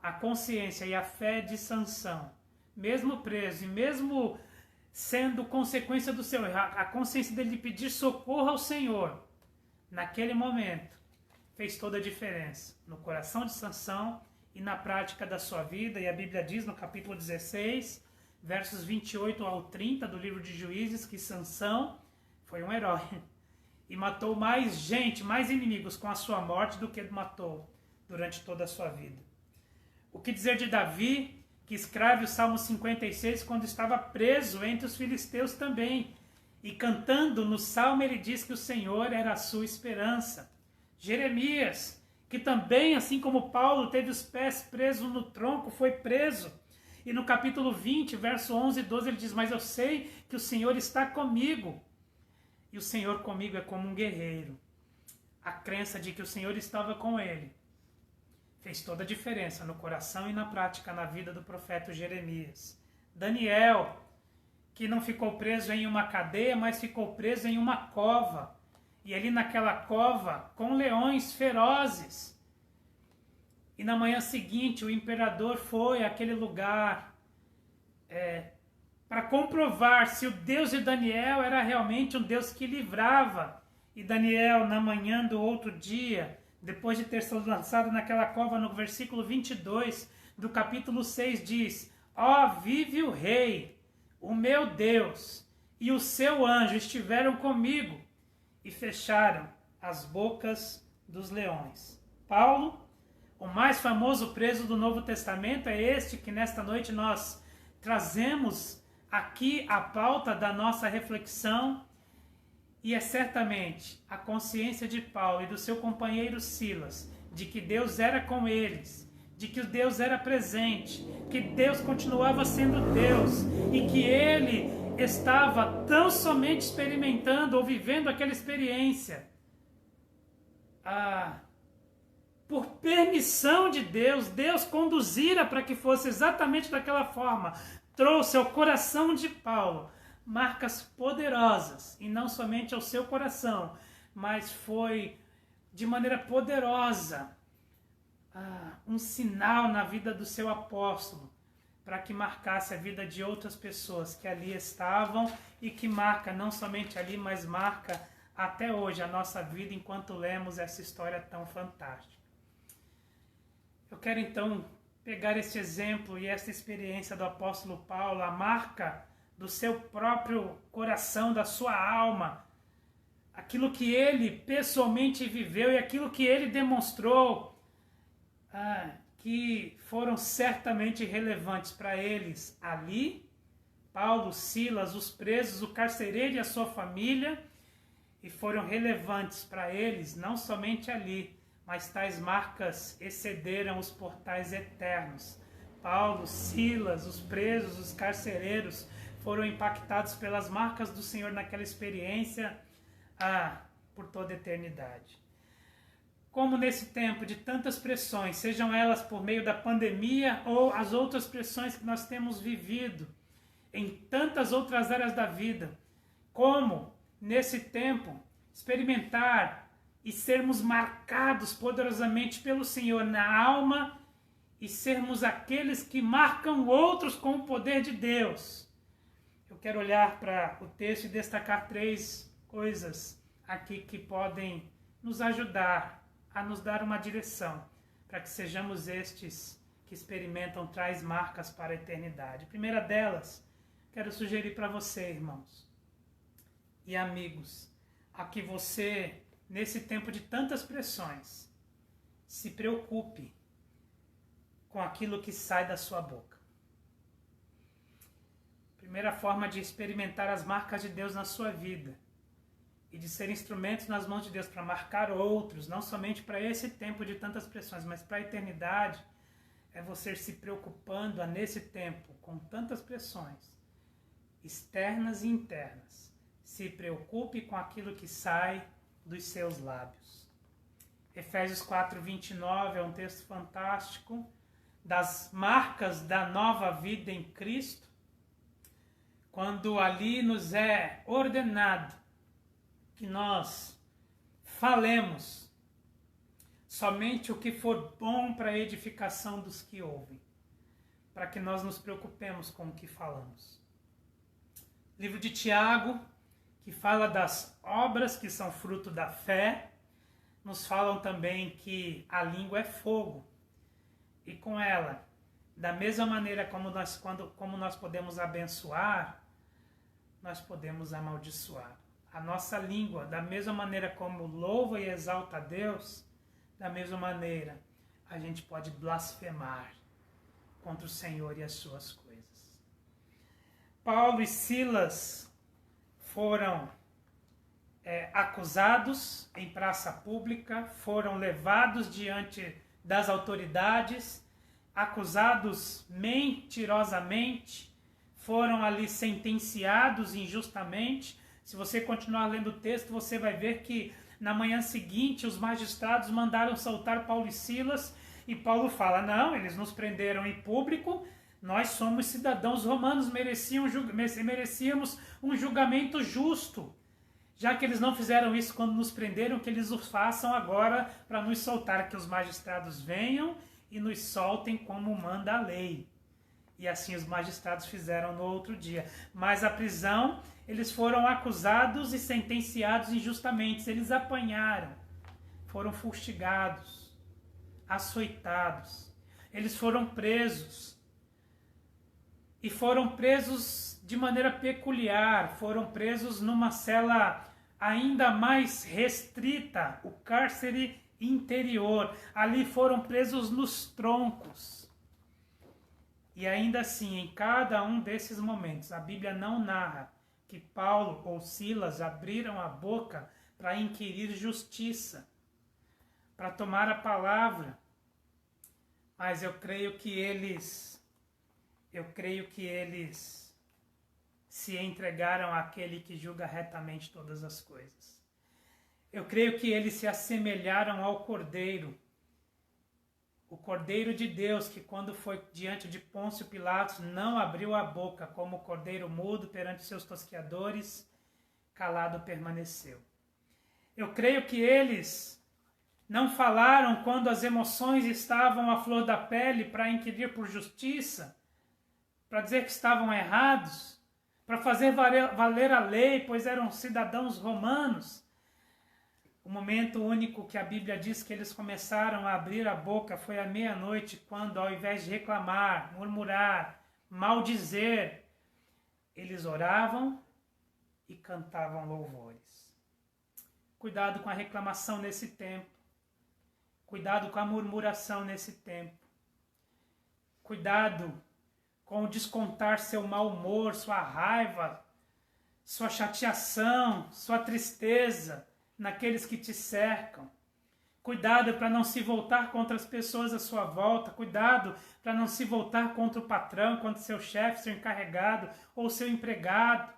A consciência e a fé de Sansão, mesmo preso e mesmo sendo consequência do seu erro, a consciência dele pedir socorro ao Senhor, naquele momento, fez toda a diferença no coração de Sansão e na prática da sua vida. E a Bíblia diz no capítulo 16, versos 28 ao 30 do livro de Juízes, que Sansão foi um herói e matou mais gente, mais inimigos com a sua morte do que matou durante toda a sua vida. O que dizer de Davi, que escreve o Salmo 56 quando estava preso entre os filisteus também, e cantando no Salmo ele diz que o Senhor era a sua esperança. Jeremias, que também, assim como Paulo, teve os pés presos no tronco, foi preso. E no capítulo 20, verso 11 e 12, ele diz: mas eu sei que o Senhor está comigo. E o Senhor comigo é como um guerreiro. A crença de que o Senhor estava com ele fez toda a diferença no coração e na prática na vida do profeta Jeremias. Daniel, que não ficou preso em uma cadeia, mas ficou preso em uma cova. E ali naquela cova, com leões ferozes. E na manhã seguinte, o imperador foi àquele lugar para comprovar se o Deus de Daniel era realmente um Deus que livrava. E Daniel, na manhã do outro dia, depois de ter sido lançado naquela cova, no versículo 22 do capítulo 6, diz: ó, vive o rei, o meu Deus, e o seu anjo estiveram comigo, e fecharam as bocas dos leões. Paulo, o mais famoso preso do Novo Testamento, é este que nesta noite nós trazemos aqui a pauta da nossa reflexão, e é certamente a consciência de Paulo e do seu companheiro Silas, de que Deus era com eles, de que Deus era presente, que Deus continuava sendo Deus, e que ele estava tão somente experimentando ou vivendo aquela experiência por permissão de Deus, Deus conduzira para que fosse exatamente daquela forma, trouxe ao coração de Paulo marcas poderosas, e não somente ao seu coração, mas foi de maneira poderosa um sinal na vida do seu apóstolo, para que marcasse a vida de outras pessoas que ali estavam, e que marca não somente ali, mas marca até hoje a nossa vida enquanto lemos essa história tão fantástica. Eu quero então pegar este exemplo e esta experiência do apóstolo Paulo, a marca do seu próprio coração, da sua alma, aquilo que ele pessoalmente viveu e aquilo que ele demonstrou, que foram certamente relevantes para eles ali, Paulo, Silas, os presos, o carcereiro e a sua família, e foram relevantes para eles não somente ali, mas tais marcas excederam os portais eternos. Paulo, Silas, os presos, os carcereiros foram impactados pelas marcas do Senhor naquela experiência por toda a eternidade. Como nesse tempo de tantas pressões, sejam elas por meio da pandemia ou as outras pressões que nós temos vivido em tantas outras áreas da vida, como nesse tempo experimentar e sermos marcados poderosamente pelo Senhor na alma e sermos aqueles que marcam outros com o poder de Deus. Eu quero olhar para o texto e destacar 3 coisas aqui que podem nos ajudar a nos dar uma direção, para que sejamos estes que experimentam tais marcas para a eternidade. A primeira delas, quero sugerir para você, irmãos e amigos, a que você, nesse tempo de tantas pressões, se preocupe com aquilo que sai da sua boca. Primeira forma de experimentar as marcas de Deus na sua vida e de ser instrumentos nas mãos de Deus para marcar outros, não somente para esse tempo de tantas pressões, mas para a eternidade, é você se preocupando nesse tempo com tantas pressões, externas e internas. Se preocupe com aquilo que sai dos seus lábios. Efésios 4:29 é um texto fantástico das marcas da nova vida em Cristo, quando ali nos é ordenado que nós falemos somente o que for bom para a edificação dos que ouvem, para que nós nos preocupemos com o que falamos. Livro de Tiago, que fala das obras que são fruto da fé, nos falam também que a língua é fogo, e com ela, da mesma maneira como nós podemos abençoar, nós podemos amaldiçoar. A nossa língua, da mesma maneira como louva e exalta a Deus, da mesma maneira a gente pode blasfemar contra o Senhor e as suas coisas. Paulo e Silas foram acusados em praça pública, foram levados diante das autoridades, acusados mentirosamente, foram ali sentenciados injustamente. Se você continuar lendo o texto, você vai ver que na manhã seguinte os magistrados mandaram soltar Paulo e Silas, e Paulo fala, não, eles nos prenderam em público, nós somos cidadãos romanos, merecíamos um julgamento justo. Já que eles não fizeram isso quando nos prenderam, que eles o façam agora para nos soltar, que os magistrados venham e nos soltem como manda a lei. E assim os magistrados fizeram no outro dia. Mas a prisão, eles foram acusados e sentenciados injustamente. Eles apanharam, foram fustigados, açoitados. Eles foram presos. E foram presos de maneira peculiar. Foram presos numa cela ainda mais restrita, o cárcere interior. Ali foram presos nos troncos. E ainda assim, em cada um desses momentos, a Bíblia não narra que Paulo ou Silas abriram a boca para inquirir justiça, para tomar a palavra. Mas eu creio que eles se entregaram àquele que julga retamente todas as coisas. Eu creio que eles se assemelharam ao Cordeiro, o Cordeiro de Deus, que quando foi diante de Pôncio Pilatos, não abriu a boca, como o cordeiro mudo perante seus tosqueadores, calado permaneceu. Eu creio que eles não falaram quando as emoções estavam à flor da pele para inquirir por justiça, para dizer que estavam errados, para fazer valer a lei, pois eram cidadãos romanos. O momento único que a Bíblia diz que eles começaram a abrir a boca foi à meia-noite, quando, ao invés de reclamar, murmurar, maldizer, eles oravam e cantavam louvores. Cuidado com a reclamação nesse tempo. Cuidado com a murmuração nesse tempo. Cuidado com o descontar seu mau humor, sua raiva, sua chateação, sua tristeza naqueles que te cercam. Cuidado para não se voltar contra as pessoas à sua volta. Cuidado para não se voltar contra o patrão, contra seu chefe, seu encarregado ou seu empregado.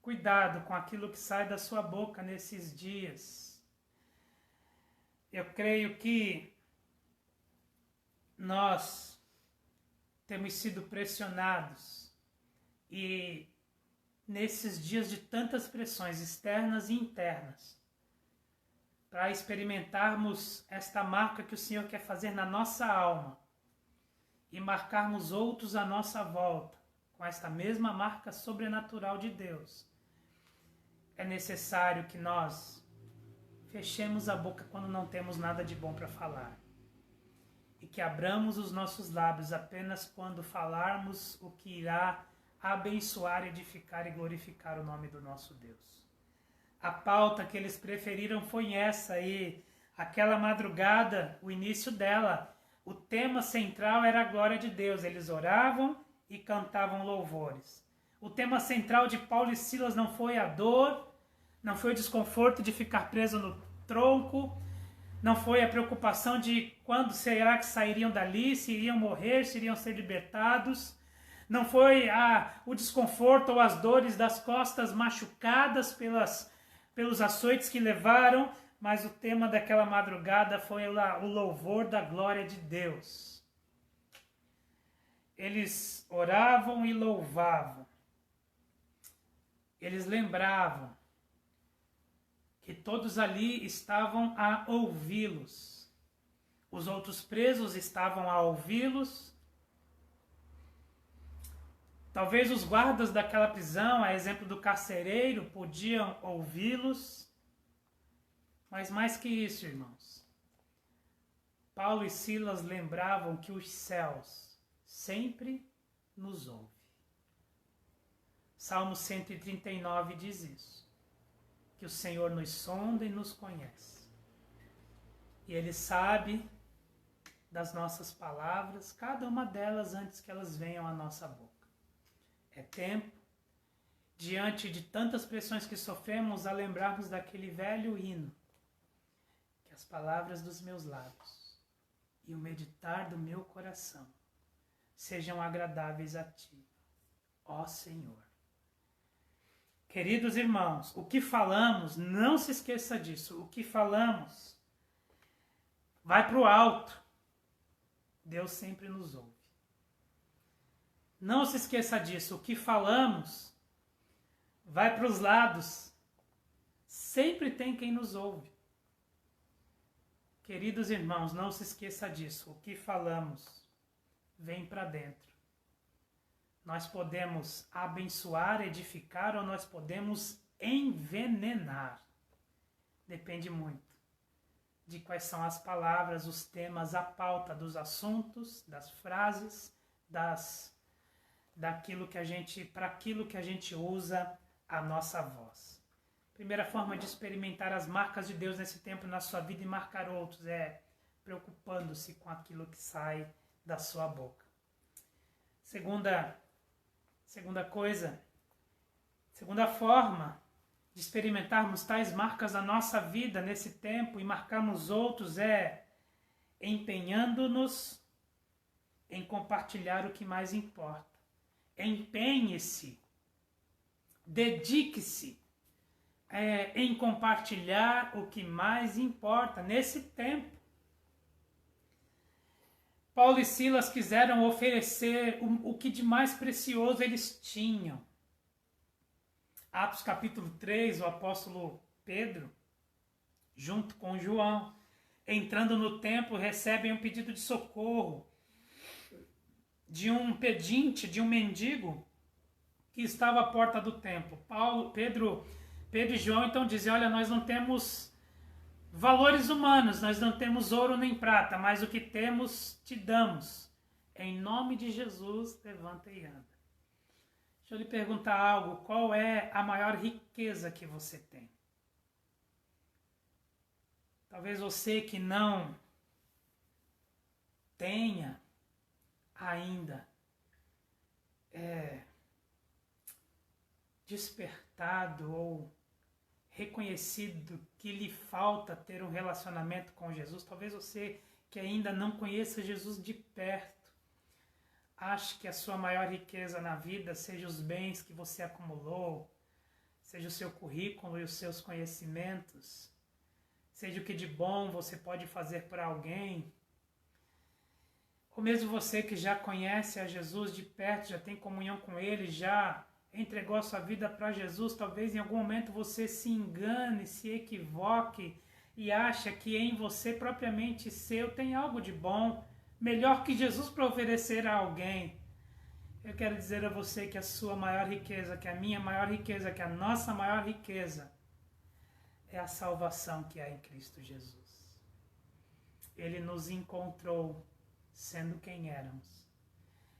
Cuidado com aquilo que sai da sua boca nesses dias. Eu creio que nós temos sido pressionados e nesses dias de tantas pressões externas e internas, para experimentarmos esta marca que o Senhor quer fazer na nossa alma e marcarmos outros à nossa volta com esta mesma marca sobrenatural de Deus, é necessário que nós fechemos a boca quando não temos nada de bom para falar e que abramos os nossos lábios apenas quando falarmos o que irá abençoar, edificar e glorificar o nome do nosso Deus. A pauta que eles preferiram foi essa e aquela madrugada, o início dela, o tema central era a glória de Deus. Eles oravam e cantavam louvores. O tema central de Paulo e Silas não foi a dor, não foi o desconforto de ficar preso no tronco, não foi a preocupação de quando será que sairiam dali, se iriam morrer, se iriam ser libertados. Não foi o desconforto ou as dores das costas machucadas pelos açoites que levaram, mas o tema daquela madrugada foi o louvor da glória de Deus. Eles oravam e louvavam. Eles lembravam que todos ali estavam a ouvi-los. Os outros presos estavam a ouvi-los. Talvez os guardas daquela prisão, a exemplo do carcereiro, podiam ouvi-los. Mas mais que isso, irmãos, Paulo e Silas lembravam que os céus sempre nos ouvem. Salmo 139 diz isso, que o Senhor nos sonda e nos conhece. E Ele sabe das nossas palavras, cada uma delas antes que elas venham à nossa boca. É tempo, diante de tantas pressões que sofremos, a lembrarmos daquele velho hino, que as palavras dos meus lábios e o meditar do meu coração sejam agradáveis a Ti, ó Senhor. Queridos irmãos, o que falamos, não se esqueça disso, o que falamos vai para o alto, Deus sempre nos ouve. Não se esqueça disso, o que falamos vai para os lados, sempre tem quem nos ouve. Queridos irmãos, não se esqueça disso, o que falamos vem para dentro. Nós podemos abençoar, edificar ou nós podemos envenenar. Depende muito de quais são as palavras, os temas, a pauta dos assuntos, das frases, para aquilo que a gente usa a nossa voz. Primeira forma de experimentar as marcas de Deus nesse tempo na sua vida e marcar outros é preocupando-se com aquilo que sai da sua boca. Segunda forma de experimentarmos tais marcas na nossa vida nesse tempo e marcarmos outros é empenhando-nos em compartilhar o que mais importa. Empenhe-se, dedique-se em compartilhar o que mais importa nesse tempo. Paulo e Silas quiseram oferecer o que de mais precioso eles tinham. Atos capítulo 3, o apóstolo Pedro, junto com João, entrando no templo, recebem um pedido de socorro de um pedinte, de um mendigo que estava à porta do templo. Pedro e João então dizem, olha, nós não temos valores humanos, nós não temos ouro nem prata, mas o que temos te damos. Em nome de Jesus, levanta e anda. Deixa eu lhe perguntar algo. Qual é a maior riqueza que você tem? Talvez você que não tenha ainda despertado ou reconhecido que lhe falta ter um relacionamento com Jesus. Talvez você que ainda não conheça Jesus de perto, ache que a sua maior riqueza na vida seja os bens que você acumulou, seja o seu currículo e os seus conhecimentos, seja o que de bom você pode fazer por alguém. Ou mesmo você que já conhece a Jesus de perto, já tem comunhão com Ele, já entregou a sua vida para Jesus, talvez em algum momento você se engane, se equivoque e acha que em você propriamente seu tem algo de bom, melhor que Jesus para oferecer a alguém. Eu quero dizer a você que a sua maior riqueza, que a minha maior riqueza, que a nossa maior riqueza é a salvação que há em Cristo Jesus. Ele nos encontrou sendo quem éramos.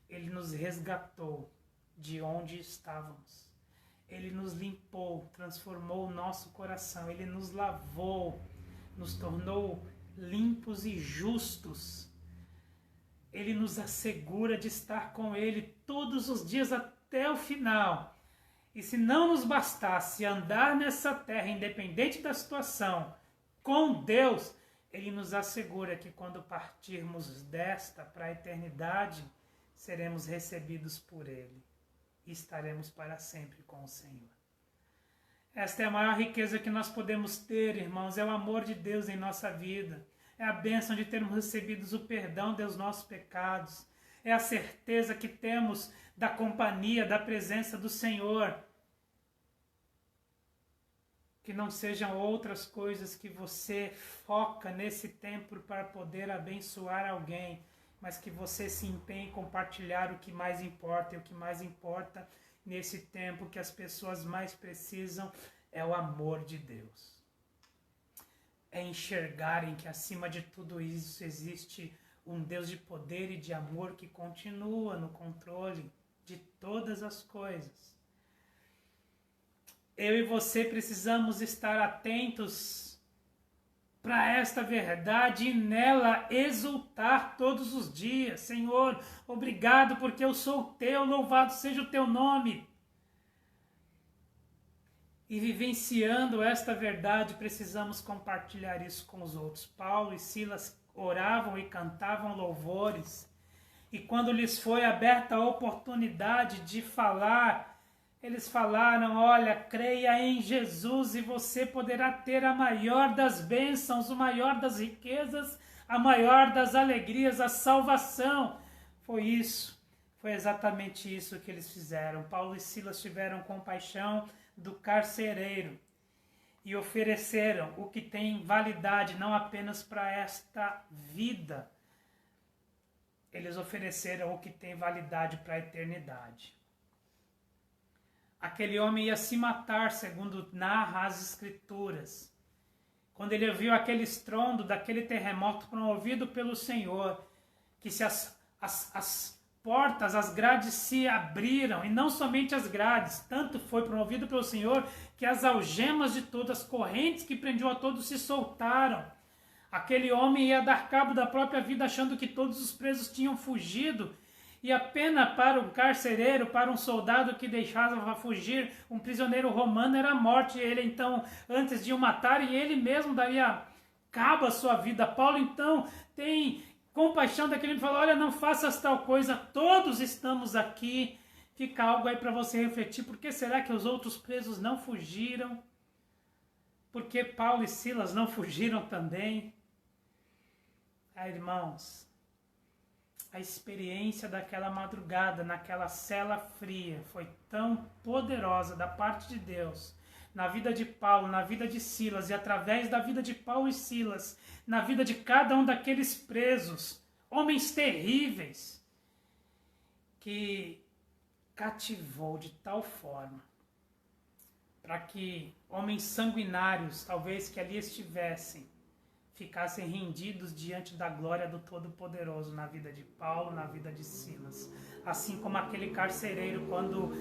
Ele nos resgatou de onde estávamos. Ele nos limpou, transformou o nosso coração. Ele nos lavou, nos tornou limpos e justos. Ele nos assegura de estar com Ele todos os dias até o final. E se não nos bastasse andar nessa terra, independente da situação, com Deus, Ele nos assegura que quando partirmos desta para a eternidade, seremos recebidos por Ele e estaremos para sempre com o Senhor. Esta é a maior riqueza que nós podemos ter, irmãos, é o amor de Deus em nossa vida. É a bênção de termos recebido o perdão dos nossos pecados. É a certeza que temos da companhia, da presença do Senhor. Que não sejam outras coisas que você foca nesse tempo para poder abençoar alguém, mas que você se empenhe em compartilhar o que mais importa. E o que mais importa nesse tempo que as pessoas mais precisam é o amor de Deus. É enxergarem que acima de tudo isso existe um Deus de poder e de amor que continua no controle de todas as coisas. Eu e você precisamos estar atentos para esta verdade e nela exultar todos os dias. Senhor, obrigado porque eu sou teu, louvado seja o teu nome. E vivenciando esta verdade, precisamos compartilhar isso com os outros. Paulo e Silas oravam e cantavam louvores. E quando lhes foi aberta a oportunidade de falar, eles falaram, olha, creia em Jesus e você poderá ter a maior das bênçãos, o maior das riquezas, a maior das alegrias, a salvação. Foi exatamente isso que eles fizeram. Paulo e Silas tiveram compaixão do carcereiro e ofereceram o que tem validade não apenas para esta vida, eles ofereceram o que tem validade para a eternidade. Aquele homem ia se matar, segundo narra as Escrituras, quando ele ouviu aquele estrondo daquele terremoto promovido pelo Senhor, que se as portas, as grades se abriram, e não somente as grades, tanto foi promovido pelo Senhor, que as algemas de todas, as correntes que prendiam a todos se soltaram. Aquele homem ia dar cabo da própria vida, achando que todos os presos tinham fugido, e a pena para um carcereiro, para um soldado que deixava fugir um prisioneiro romano era a morte. Ele então, antes de o matarem, ele mesmo daria cabo à sua vida. Paulo então tem compaixão daquele e fala, olha, não faças tal coisa, todos estamos aqui. Fica algo aí para você refletir, por que será que os outros presos não fugiram? Por que Paulo e Silas não fugiram também? Irmãos, a experiência daquela madrugada, naquela cela fria, foi tão poderosa da parte de Deus, na vida de Paulo, na vida de Silas, e através da vida de Paulo e Silas, na vida de cada um daqueles presos, homens terríveis, que cativou de tal forma, para que homens sanguinários, talvez que ali estivessem, ficassem rendidos diante da glória do Todo-Poderoso na vida de Paulo, na vida de Silas. Assim como aquele carcereiro, quando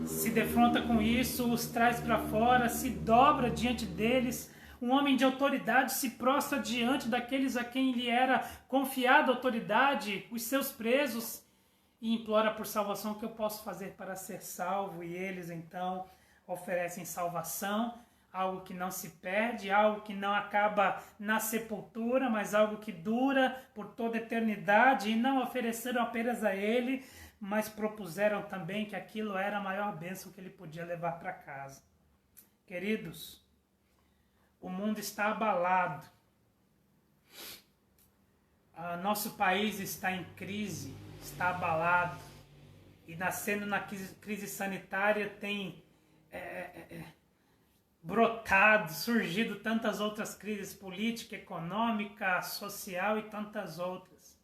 se defronta com isso, os traz para fora, se dobra diante deles. Um homem de autoridade se prostra diante daqueles a quem lhe era confiada autoridade, os seus presos, e implora por salvação. O que eu posso fazer para ser salvo? E eles então oferecem salvação, algo que não se perde, algo que não acaba na sepultura, mas algo que dura por toda a eternidade. E não ofereceram apenas a ele, mas propuseram também que aquilo era a maior bênção que ele podia levar para casa. Queridos, o mundo está abalado. Nosso país está em crise, está abalado. E nascendo na crise sanitária tem brotado, surgido tantas outras crises política, econômica, social e tantas outras.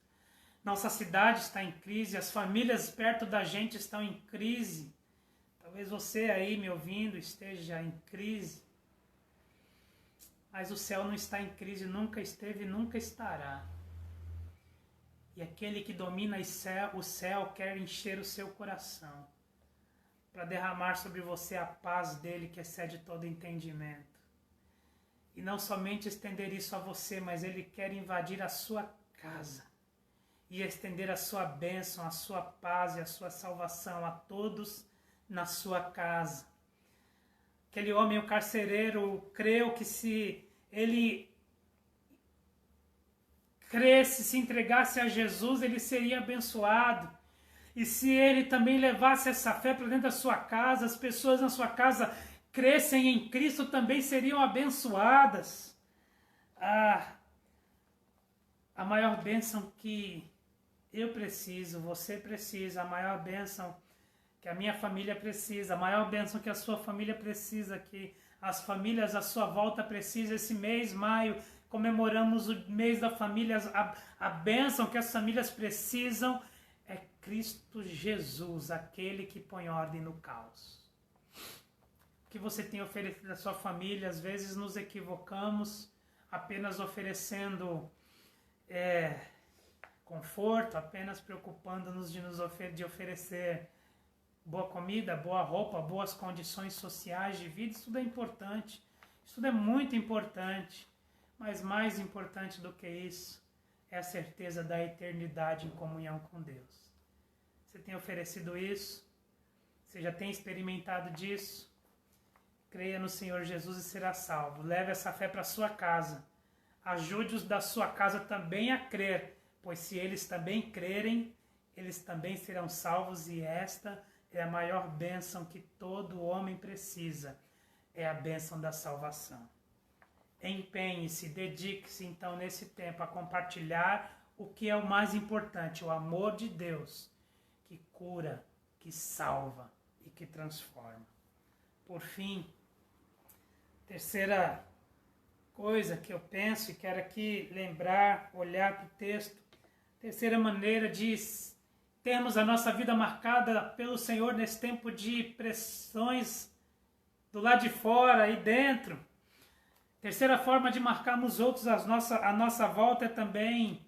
Nossa cidade está em crise, as famílias perto da gente estão em crise. Talvez você aí me ouvindo esteja em crise. Mas o céu não está em crise, nunca esteve e nunca estará. E aquele que domina o céu quer encher o seu coração, para derramar sobre você a paz dele que excede todo entendimento. E não somente estender isso a você, mas ele quer invadir a sua casa e estender a sua bênção, a sua paz e a sua salvação a todos na sua casa. Aquele homem, o carcereiro, creu que se ele cresce, se entregasse a Jesus, ele seria abençoado. E se ele também levasse essa fé para dentro da sua casa, as pessoas na sua casa crescem em Cristo, também seriam abençoadas. A maior bênção que eu preciso, você precisa, a maior bênção que a minha família precisa, a maior bênção que a sua família precisa, que as famílias à sua volta precisam. Esse mês, maio, comemoramos o mês da família, a bênção que as famílias precisam é Cristo Jesus, aquele que põe ordem no caos. O que você tem oferecido à sua família? Às vezes nos equivocamos apenas oferecendo conforto, apenas preocupando-nos de oferecer boa comida, boa roupa, boas condições sociais de vida. Isso tudo é importante, isso tudo é muito importante, mas mais importante do que isso é a certeza da eternidade em comunhão com Deus. Você tem oferecido isso? Você já tem experimentado disso? Creia no Senhor Jesus e será salvo. Leve essa fé para a sua casa. Ajude-os da sua casa também a crer, pois se eles também crerem, eles também serão salvos, e esta é a maior bênção que todo homem precisa, é a bênção da salvação. Empenhe-se, dedique-se então nesse tempo a compartilhar o que é o mais importante, o amor de Deus, que cura, que salva e que transforma. Por fim, terceira coisa que eu penso e quero aqui lembrar, olhar para o texto, terceira maneira de termos a nossa vida marcada pelo Senhor nesse tempo de pressões do lado de fora e dentro. Terceira forma de marcarmos outros a nossa volta é também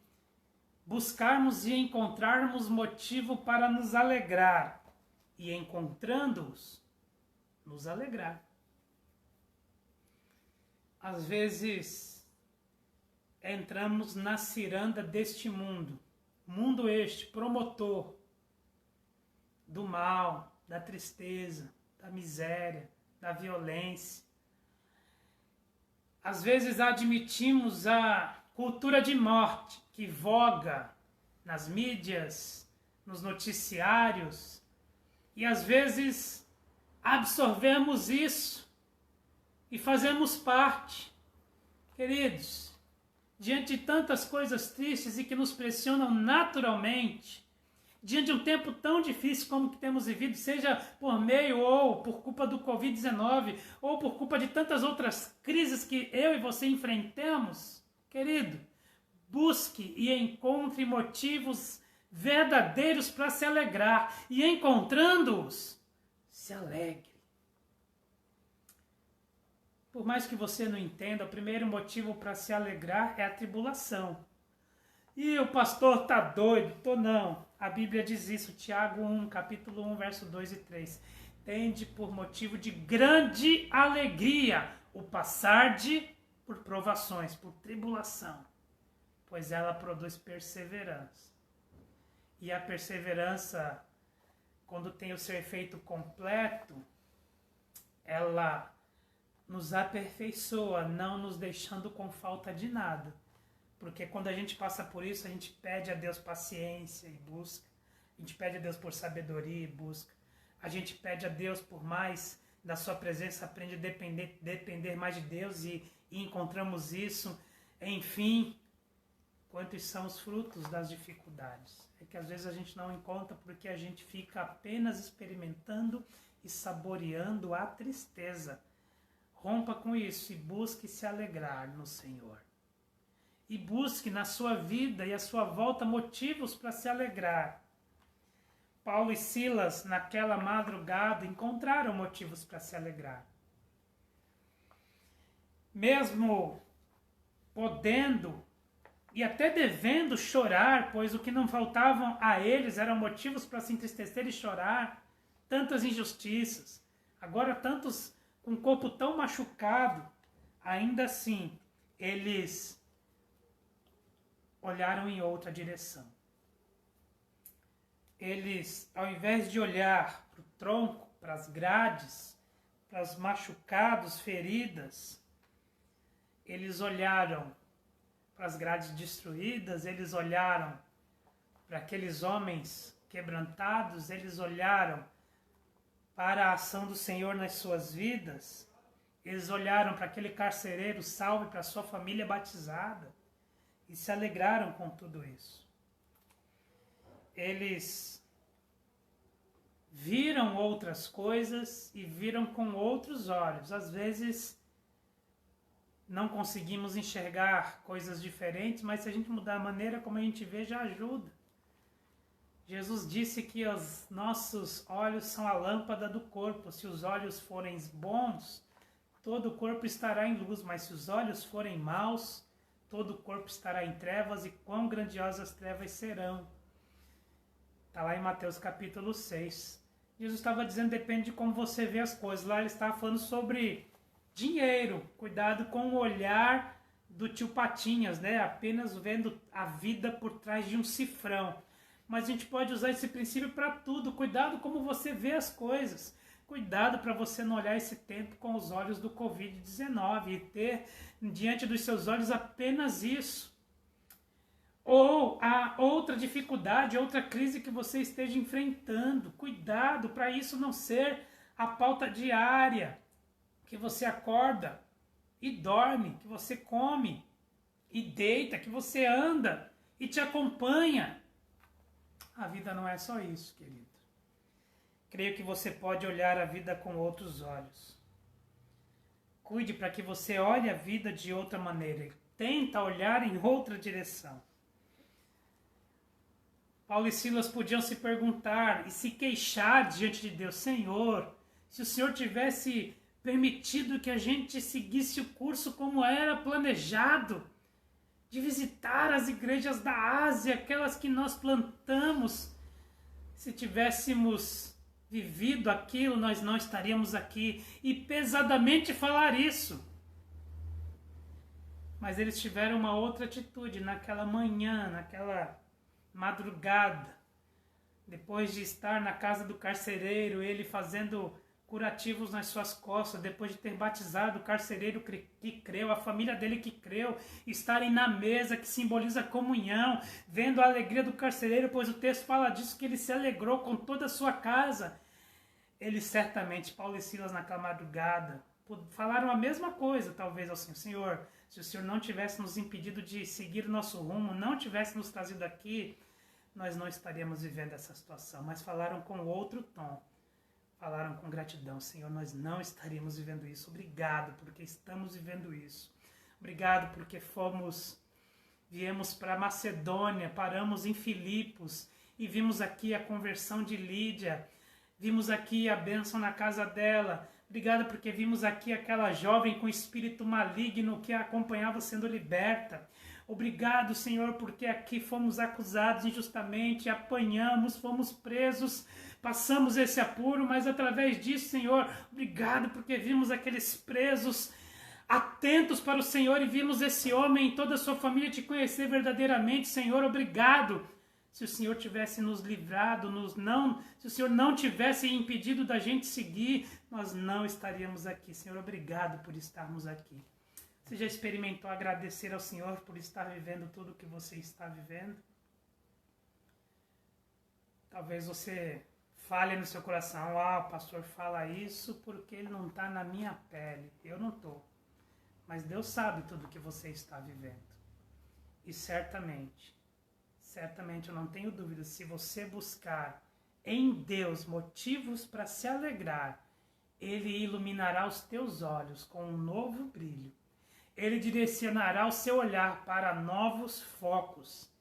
buscarmos e encontrarmos motivo para nos alegrar. E encontrando-os, nos alegrar. Às vezes, entramos na ciranda deste mundo. Mundo este, promotor do mal, da tristeza, da miséria, da violência. Às vezes admitimos a cultura de morte que voga nas mídias, nos noticiários, e às vezes absorvemos isso e fazemos parte. Queridos, diante de tantas coisas tristes e que nos pressionam naturalmente, diante de um tempo tão difícil como que temos vivido, seja por meio ou por culpa do Covid-19, ou por culpa de tantas outras crises que eu e você enfrentamos, querido, busque e encontre motivos verdadeiros para se alegrar, e encontrando-os, se alegre. Por mais que você não entenda, o primeiro motivo para se alegrar é a tribulação. E o pastor tá doido? Tô não. A Bíblia diz isso, Tiago 1, capítulo 1, verso 2 e 3. Tende por motivo de grande alegria o passar por provações, por tribulação, pois ela produz perseverança. E a perseverança, quando tem o seu efeito completo, ela nos aperfeiçoa, não nos deixando com falta de nada. Porque quando a gente passa por isso, a gente pede a Deus paciência e busca. A gente pede a Deus por sabedoria e busca. A gente pede a Deus por mais da sua presença, aprende a depender mais de Deus e encontramos isso. Enfim, quantos são os frutos das dificuldades? É que às vezes a gente não encontra porque a gente fica apenas experimentando e saboreando a tristeza. Rompa com isso e busque se alegrar no Senhor. E busque na sua vida e à sua volta motivos para se alegrar. Paulo e Silas, naquela madrugada, encontraram motivos para se alegrar. Mesmo podendo e até devendo chorar, pois o que não faltavam a eles eram motivos para se entristecer e chorar, tantas injustiças, agora tantos com o corpo tão machucado, ainda assim, eles olharam em outra direção. Eles, ao invés de olhar para o tronco, para as grades, para os machucados, feridas, eles olharam para as grades destruídas, eles olharam para aqueles homens quebrantados, eles olharam para a ação do Senhor nas suas vidas, eles olharam para aquele carcereiro salvo e para a sua família batizada e se alegraram com tudo isso. Eles viram outras coisas e viram com outros olhos. Às vezes não conseguimos enxergar coisas diferentes, mas se a gente mudar a maneira como a gente vê, já ajuda. Jesus disse que os nossos olhos são a lâmpada do corpo. Se os olhos forem bons, todo o corpo estará em luz, mas se os olhos forem maus, todo o corpo estará em trevas, e quão grandiosas trevas serão. Está lá em Mateus capítulo 6. Jesus estava dizendo, depende de como você vê as coisas. Lá ele estava falando sobre dinheiro. Cuidado com o olhar do tio Patinhas, né? Apenas vendo a vida por trás de um cifrão. Mas a gente pode usar esse princípio para tudo. Cuidado como você vê as coisas. Cuidado para você não olhar esse tempo com os olhos do Covid-19 e ter diante dos seus olhos apenas isso. Ou a outra dificuldade, outra crise que você esteja enfrentando. Cuidado para isso não ser a pauta diária, que você acorda e dorme, que você come e deita, que você anda e te acompanha. A vida não é só isso, querido. Creio que você pode olhar a vida com outros olhos. Cuide para que você olhe a vida de outra maneira. Tenta olhar em outra direção. Paulo e Silas podiam se perguntar e se queixar diante de Deus. Senhor, se o Senhor tivesse permitido que a gente seguisse o curso como era planejado, de visitar as igrejas da Ásia, aquelas que nós plantamos, se tivéssemos vivido aquilo, nós não estaríamos aqui. E pesadamente falar isso. Mas eles tiveram uma outra atitude naquela manhã, naquela madrugada, depois de estar na casa do carcereiro, ele fazendo curativos nas suas costas, depois de ter batizado o carcereiro que creu, a família dele que creu, estarem na mesa que simboliza a comunhão, vendo a alegria do carcereiro, pois o texto fala disso, que ele se alegrou com toda a sua casa. Eles certamente, Paulo e Silas naquela madrugada, falaram a mesma coisa, talvez, ao Senhor. Senhor, se o Senhor não tivesse nos impedido de seguir o nosso rumo, não tivesse nos trazido aqui, nós não estaríamos vivendo essa situação. Mas falaram com outro tom. Falaram com gratidão. Senhor, nós não estaríamos vivendo isso. Obrigado porque estamos vivendo isso. Obrigado porque viemos para Macedônia, paramos em Filipos e vimos aqui a conversão de Lídia. Vimos aqui a bênção na casa dela. Obrigado porque vimos aqui aquela jovem com espírito maligno que a acompanhava sendo liberta. Obrigado, Senhor, porque aqui fomos acusados injustamente, apanhamos, fomos presos, passamos esse apuro, mas através disso, Senhor, obrigado porque vimos aqueles presos atentos para o Senhor e vimos esse homem e toda a sua família te conhecer verdadeiramente, Senhor, obrigado. Se o Senhor tivesse nos livrado, se o Senhor não tivesse impedido da gente seguir, nós não estaríamos aqui. Senhor, obrigado por estarmos aqui. Você já experimentou agradecer ao Senhor por estar vivendo tudo o que você está vivendo? Talvez você fale no seu coração, o pastor fala isso porque ele não está na minha pele. Eu não estou. Mas Deus sabe tudo o que você está vivendo. E certamente eu não tenho dúvida, se você buscar em Deus motivos para se alegrar, Ele iluminará os teus olhos com um novo brilho. Ele direcionará o seu olhar para novos focos.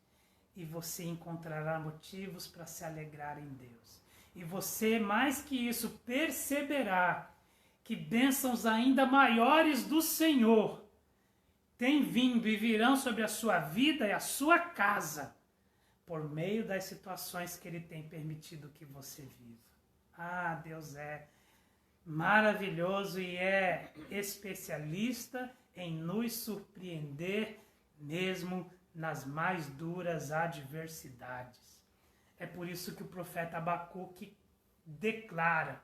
E você encontrará motivos para se alegrar em Deus. E você, mais que isso, perceberá que bênçãos ainda maiores do Senhor têm vindo e virão sobre a sua vida e a sua casa, por meio das situações que Ele tem permitido que você viva. Deus é maravilhoso e é especialista em nos surpreender, mesmo nas mais duras adversidades. É por isso que o profeta Abacuque declara: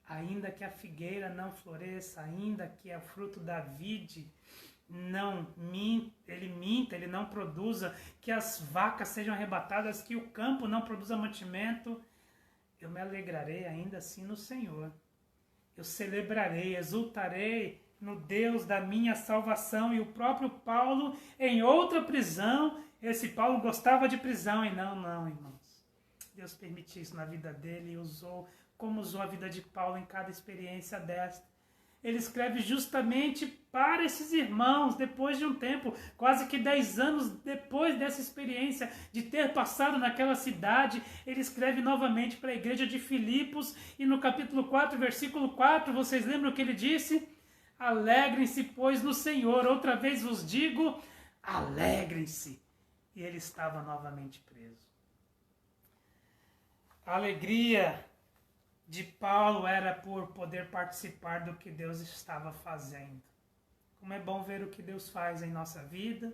ainda que a figueira não floresça, ainda que o fruto da vide ele não produza, que as vacas sejam arrebatadas, que o campo não produza mantimento, eu me alegrarei ainda assim no Senhor. Eu celebrarei, exultarei no Deus da minha salvação. E o próprio Paulo, em outra prisão, esse Paulo gostava de prisão, e não, irmãos. Deus permitiu isso na vida dele e usou a vida de Paulo em cada experiência desta. Ele escreve justamente para esses irmãos, depois de um tempo, quase que 10 anos depois dessa experiência, de ter passado naquela cidade, ele escreve novamente para a igreja de Filipos, e no capítulo 4, versículo 4, vocês lembram o que ele disse? Alegrem-se, pois, no Senhor. Outra vez vos digo, alegrem-se. E ele estava novamente preso. A alegria de Paulo era por poder participar do que Deus estava fazendo. Como é bom ver o que Deus faz em nossa vida.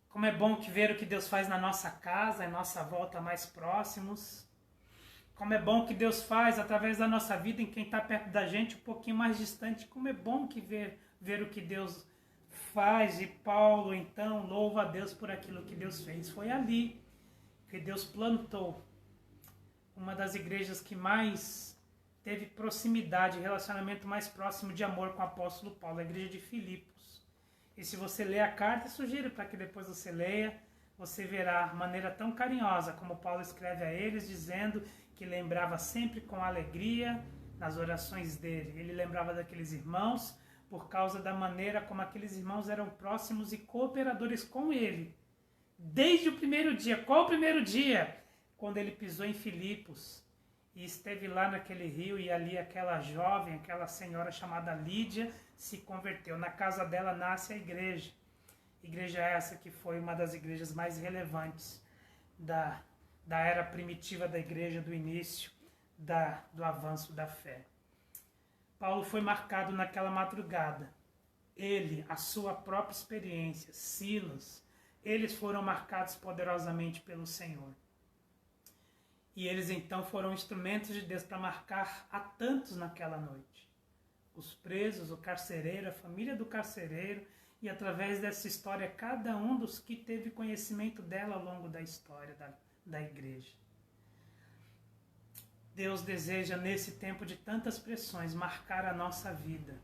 Como é bom ver o que Deus faz na nossa casa, em nossa volta mais próximos. Como é bom que Deus faz através da nossa vida em quem está perto da gente, um pouquinho mais distante. Como é bom que ver o que Deus faz. E Paulo, então, louva a Deus por aquilo que Deus fez. Foi ali que Deus plantou uma das igrejas que mais teve proximidade, relacionamento mais próximo de amor com o apóstolo Paulo, a igreja de Filipos. E se você ler a carta, sugiro para que depois você leia, você verá a maneira tão carinhosa como Paulo escreve a eles, dizendo que lembrava sempre com alegria nas orações dele. Ele lembrava daqueles irmãos por causa da maneira como aqueles irmãos eram próximos e cooperadores com ele. Desde o primeiro dia. Qual o primeiro dia? Quando ele pisou em Filipos e esteve lá naquele rio, e ali aquela jovem, aquela senhora chamada Lídia, se converteu. Na casa dela nasce a igreja. Igreja essa que foi uma das igrejas mais relevantes da era primitiva da igreja, do início do avanço da fé. Paulo foi marcado naquela madrugada. Ele, a sua própria experiência, Silas, eles foram marcados poderosamente pelo Senhor. E eles então foram instrumentos de Deus para marcar a tantos naquela noite. Os presos, o carcereiro, a família do carcereiro, e através dessa história, cada um dos que teve conhecimento dela ao longo da história da igreja. Deus deseja, nesse tempo de tantas pressões, marcar a nossa vida.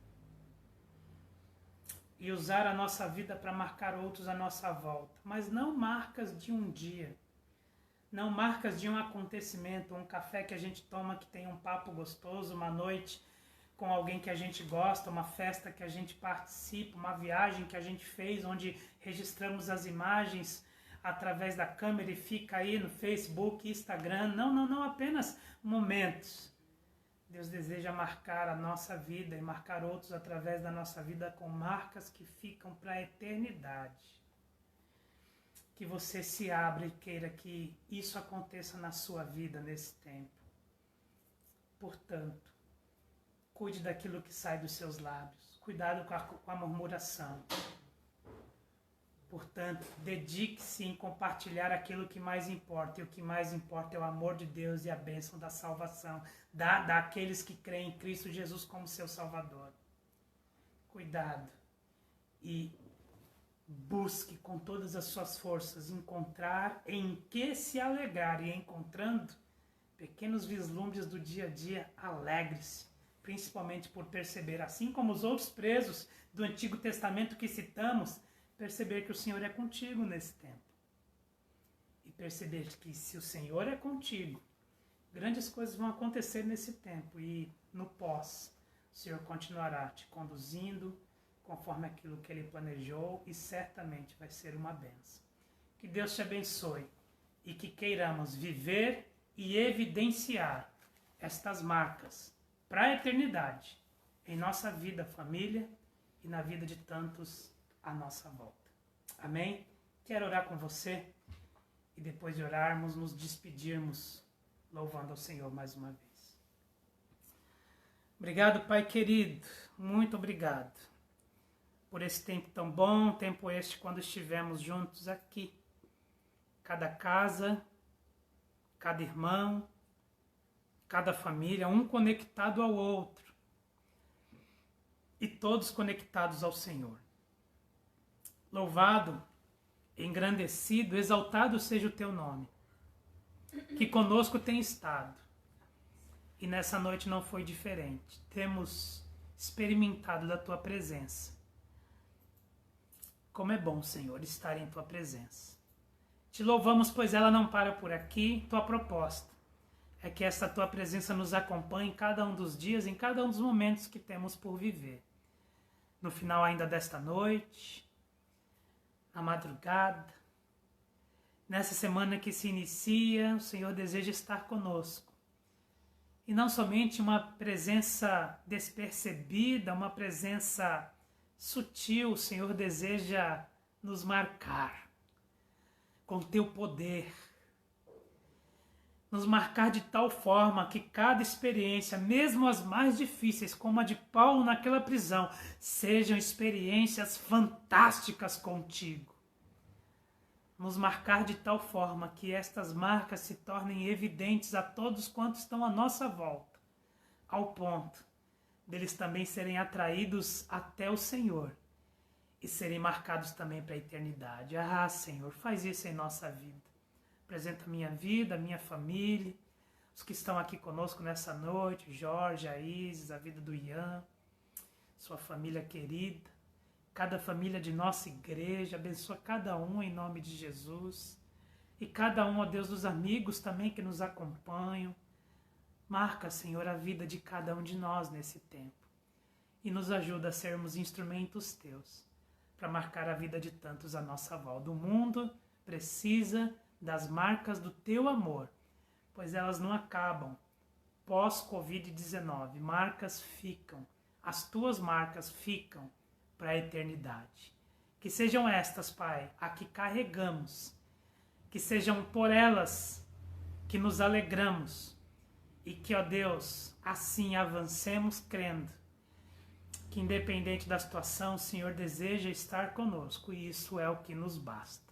E usar a nossa vida para marcar outros à nossa volta. Mas não marcas de um dia. Não marcas de um acontecimento, um café que a gente toma que tem um papo gostoso, uma noite com alguém que a gente gosta, uma festa que a gente participa, uma viagem que a gente fez, onde registramos as imagens, através da câmera e fica aí no Facebook, Instagram. Não, apenas momentos. Deus deseja marcar a nossa vida e marcar outros através da nossa vida com marcas que ficam para a eternidade. Que você se abra e queira que isso aconteça na sua vida nesse tempo. Portanto, cuide daquilo que sai dos seus lábios. Cuidado com a murmuração. Portanto, dedique-se em compartilhar aquilo que mais importa. E o que mais importa é o amor de Deus e a bênção da salvação. Daqueles que creem em Cristo Jesus como seu Salvador. Cuidado. E busque com todas as suas forças encontrar em que se alegrar. E encontrando pequenos vislumbres do dia a dia, alegre-se. Principalmente por perceber, assim como os outros presos do Antigo Testamento que citamos, perceber que o Senhor é contigo nesse tempo. E perceber que se o Senhor é contigo, grandes coisas vão acontecer nesse tempo. E no pós, o Senhor continuará te conduzindo conforme aquilo que Ele planejou e certamente vai ser uma bênção. Que Deus te abençoe e que queiramos viver e evidenciar estas marcas para a eternidade em nossa vida, família e na vida de tantos à nossa volta. Amém? Quero orar com você e depois de orarmos, nos despedirmos louvando ao Senhor mais uma vez. Obrigado, Pai querido, muito obrigado por esse tempo tão bom, tempo este quando estivemos juntos aqui. Cada casa, cada irmão, cada família, um conectado ao outro e todos conectados ao Senhor. Louvado, engrandecido, exaltado seja o teu nome, que conosco tem estado. E nessa noite não foi diferente. Temos experimentado da tua presença. Como é bom, Senhor, estar em tua presença. Te louvamos, pois ela não para por aqui. Tua proposta é que essa tua presença nos acompanhe em cada um dos dias, em cada um dos momentos que temos por viver. No final ainda desta noite, na madrugada, nessa semana que se inicia, o Senhor deseja estar conosco. E não somente uma presença despercebida, uma presença sutil, o Senhor deseja nos marcar com teu poder. Nos marcar de tal forma que cada experiência, mesmo as mais difíceis, como a de Paulo naquela prisão, sejam experiências fantásticas contigo. Nos marcar de tal forma que estas marcas se tornem evidentes a todos quantos estão à nossa volta, ao ponto deles também serem atraídos até o Senhor e serem marcados também para a eternidade. Ah, Senhor, faz isso em nossa vida. Apresenta a minha vida, a minha família, os que estão aqui conosco nessa noite, Jorge, a Isis, a vida do Ian, sua família querida, cada família de nossa igreja, abençoa cada um em nome de Jesus. E cada um, ó Deus, dos amigos também que nos acompanham. Marca, Senhor, a vida de cada um de nós nesse tempo. E nos ajuda a sermos instrumentos teus, para marcar a vida de tantos à nossa volta. O mundo precisa das marcas do teu amor, pois elas não acabam pós-Covid-19. Marcas ficam, as tuas marcas ficam para a eternidade. Que sejam estas, Pai, a que carregamos, que sejam por elas que nos alegramos e que, ó Deus, assim avancemos crendo que independente da situação, o Senhor deseja estar conosco e isso é o que nos basta.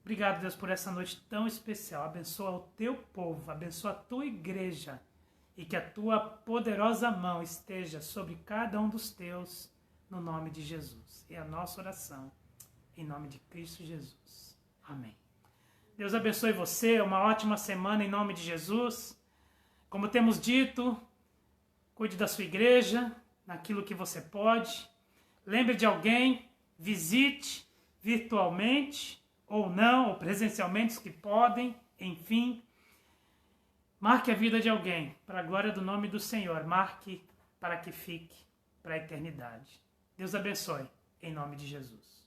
Obrigado, Deus, por essa noite tão especial. Abençoa o teu povo, abençoa a tua igreja e que a tua poderosa mão esteja sobre cada um dos teus, no nome de Jesus. É a nossa oração, em nome de Cristo Jesus. Amém. Deus abençoe você, uma ótima semana em nome de Jesus. Como temos dito, cuide da sua igreja, naquilo que você pode. Lembre de alguém, visite virtualmente, ou não, ou presencialmente, os que podem, enfim. Marque a vida de alguém, para a glória do nome do Senhor. Marque para que fique para a eternidade. Deus abençoe, em nome de Jesus.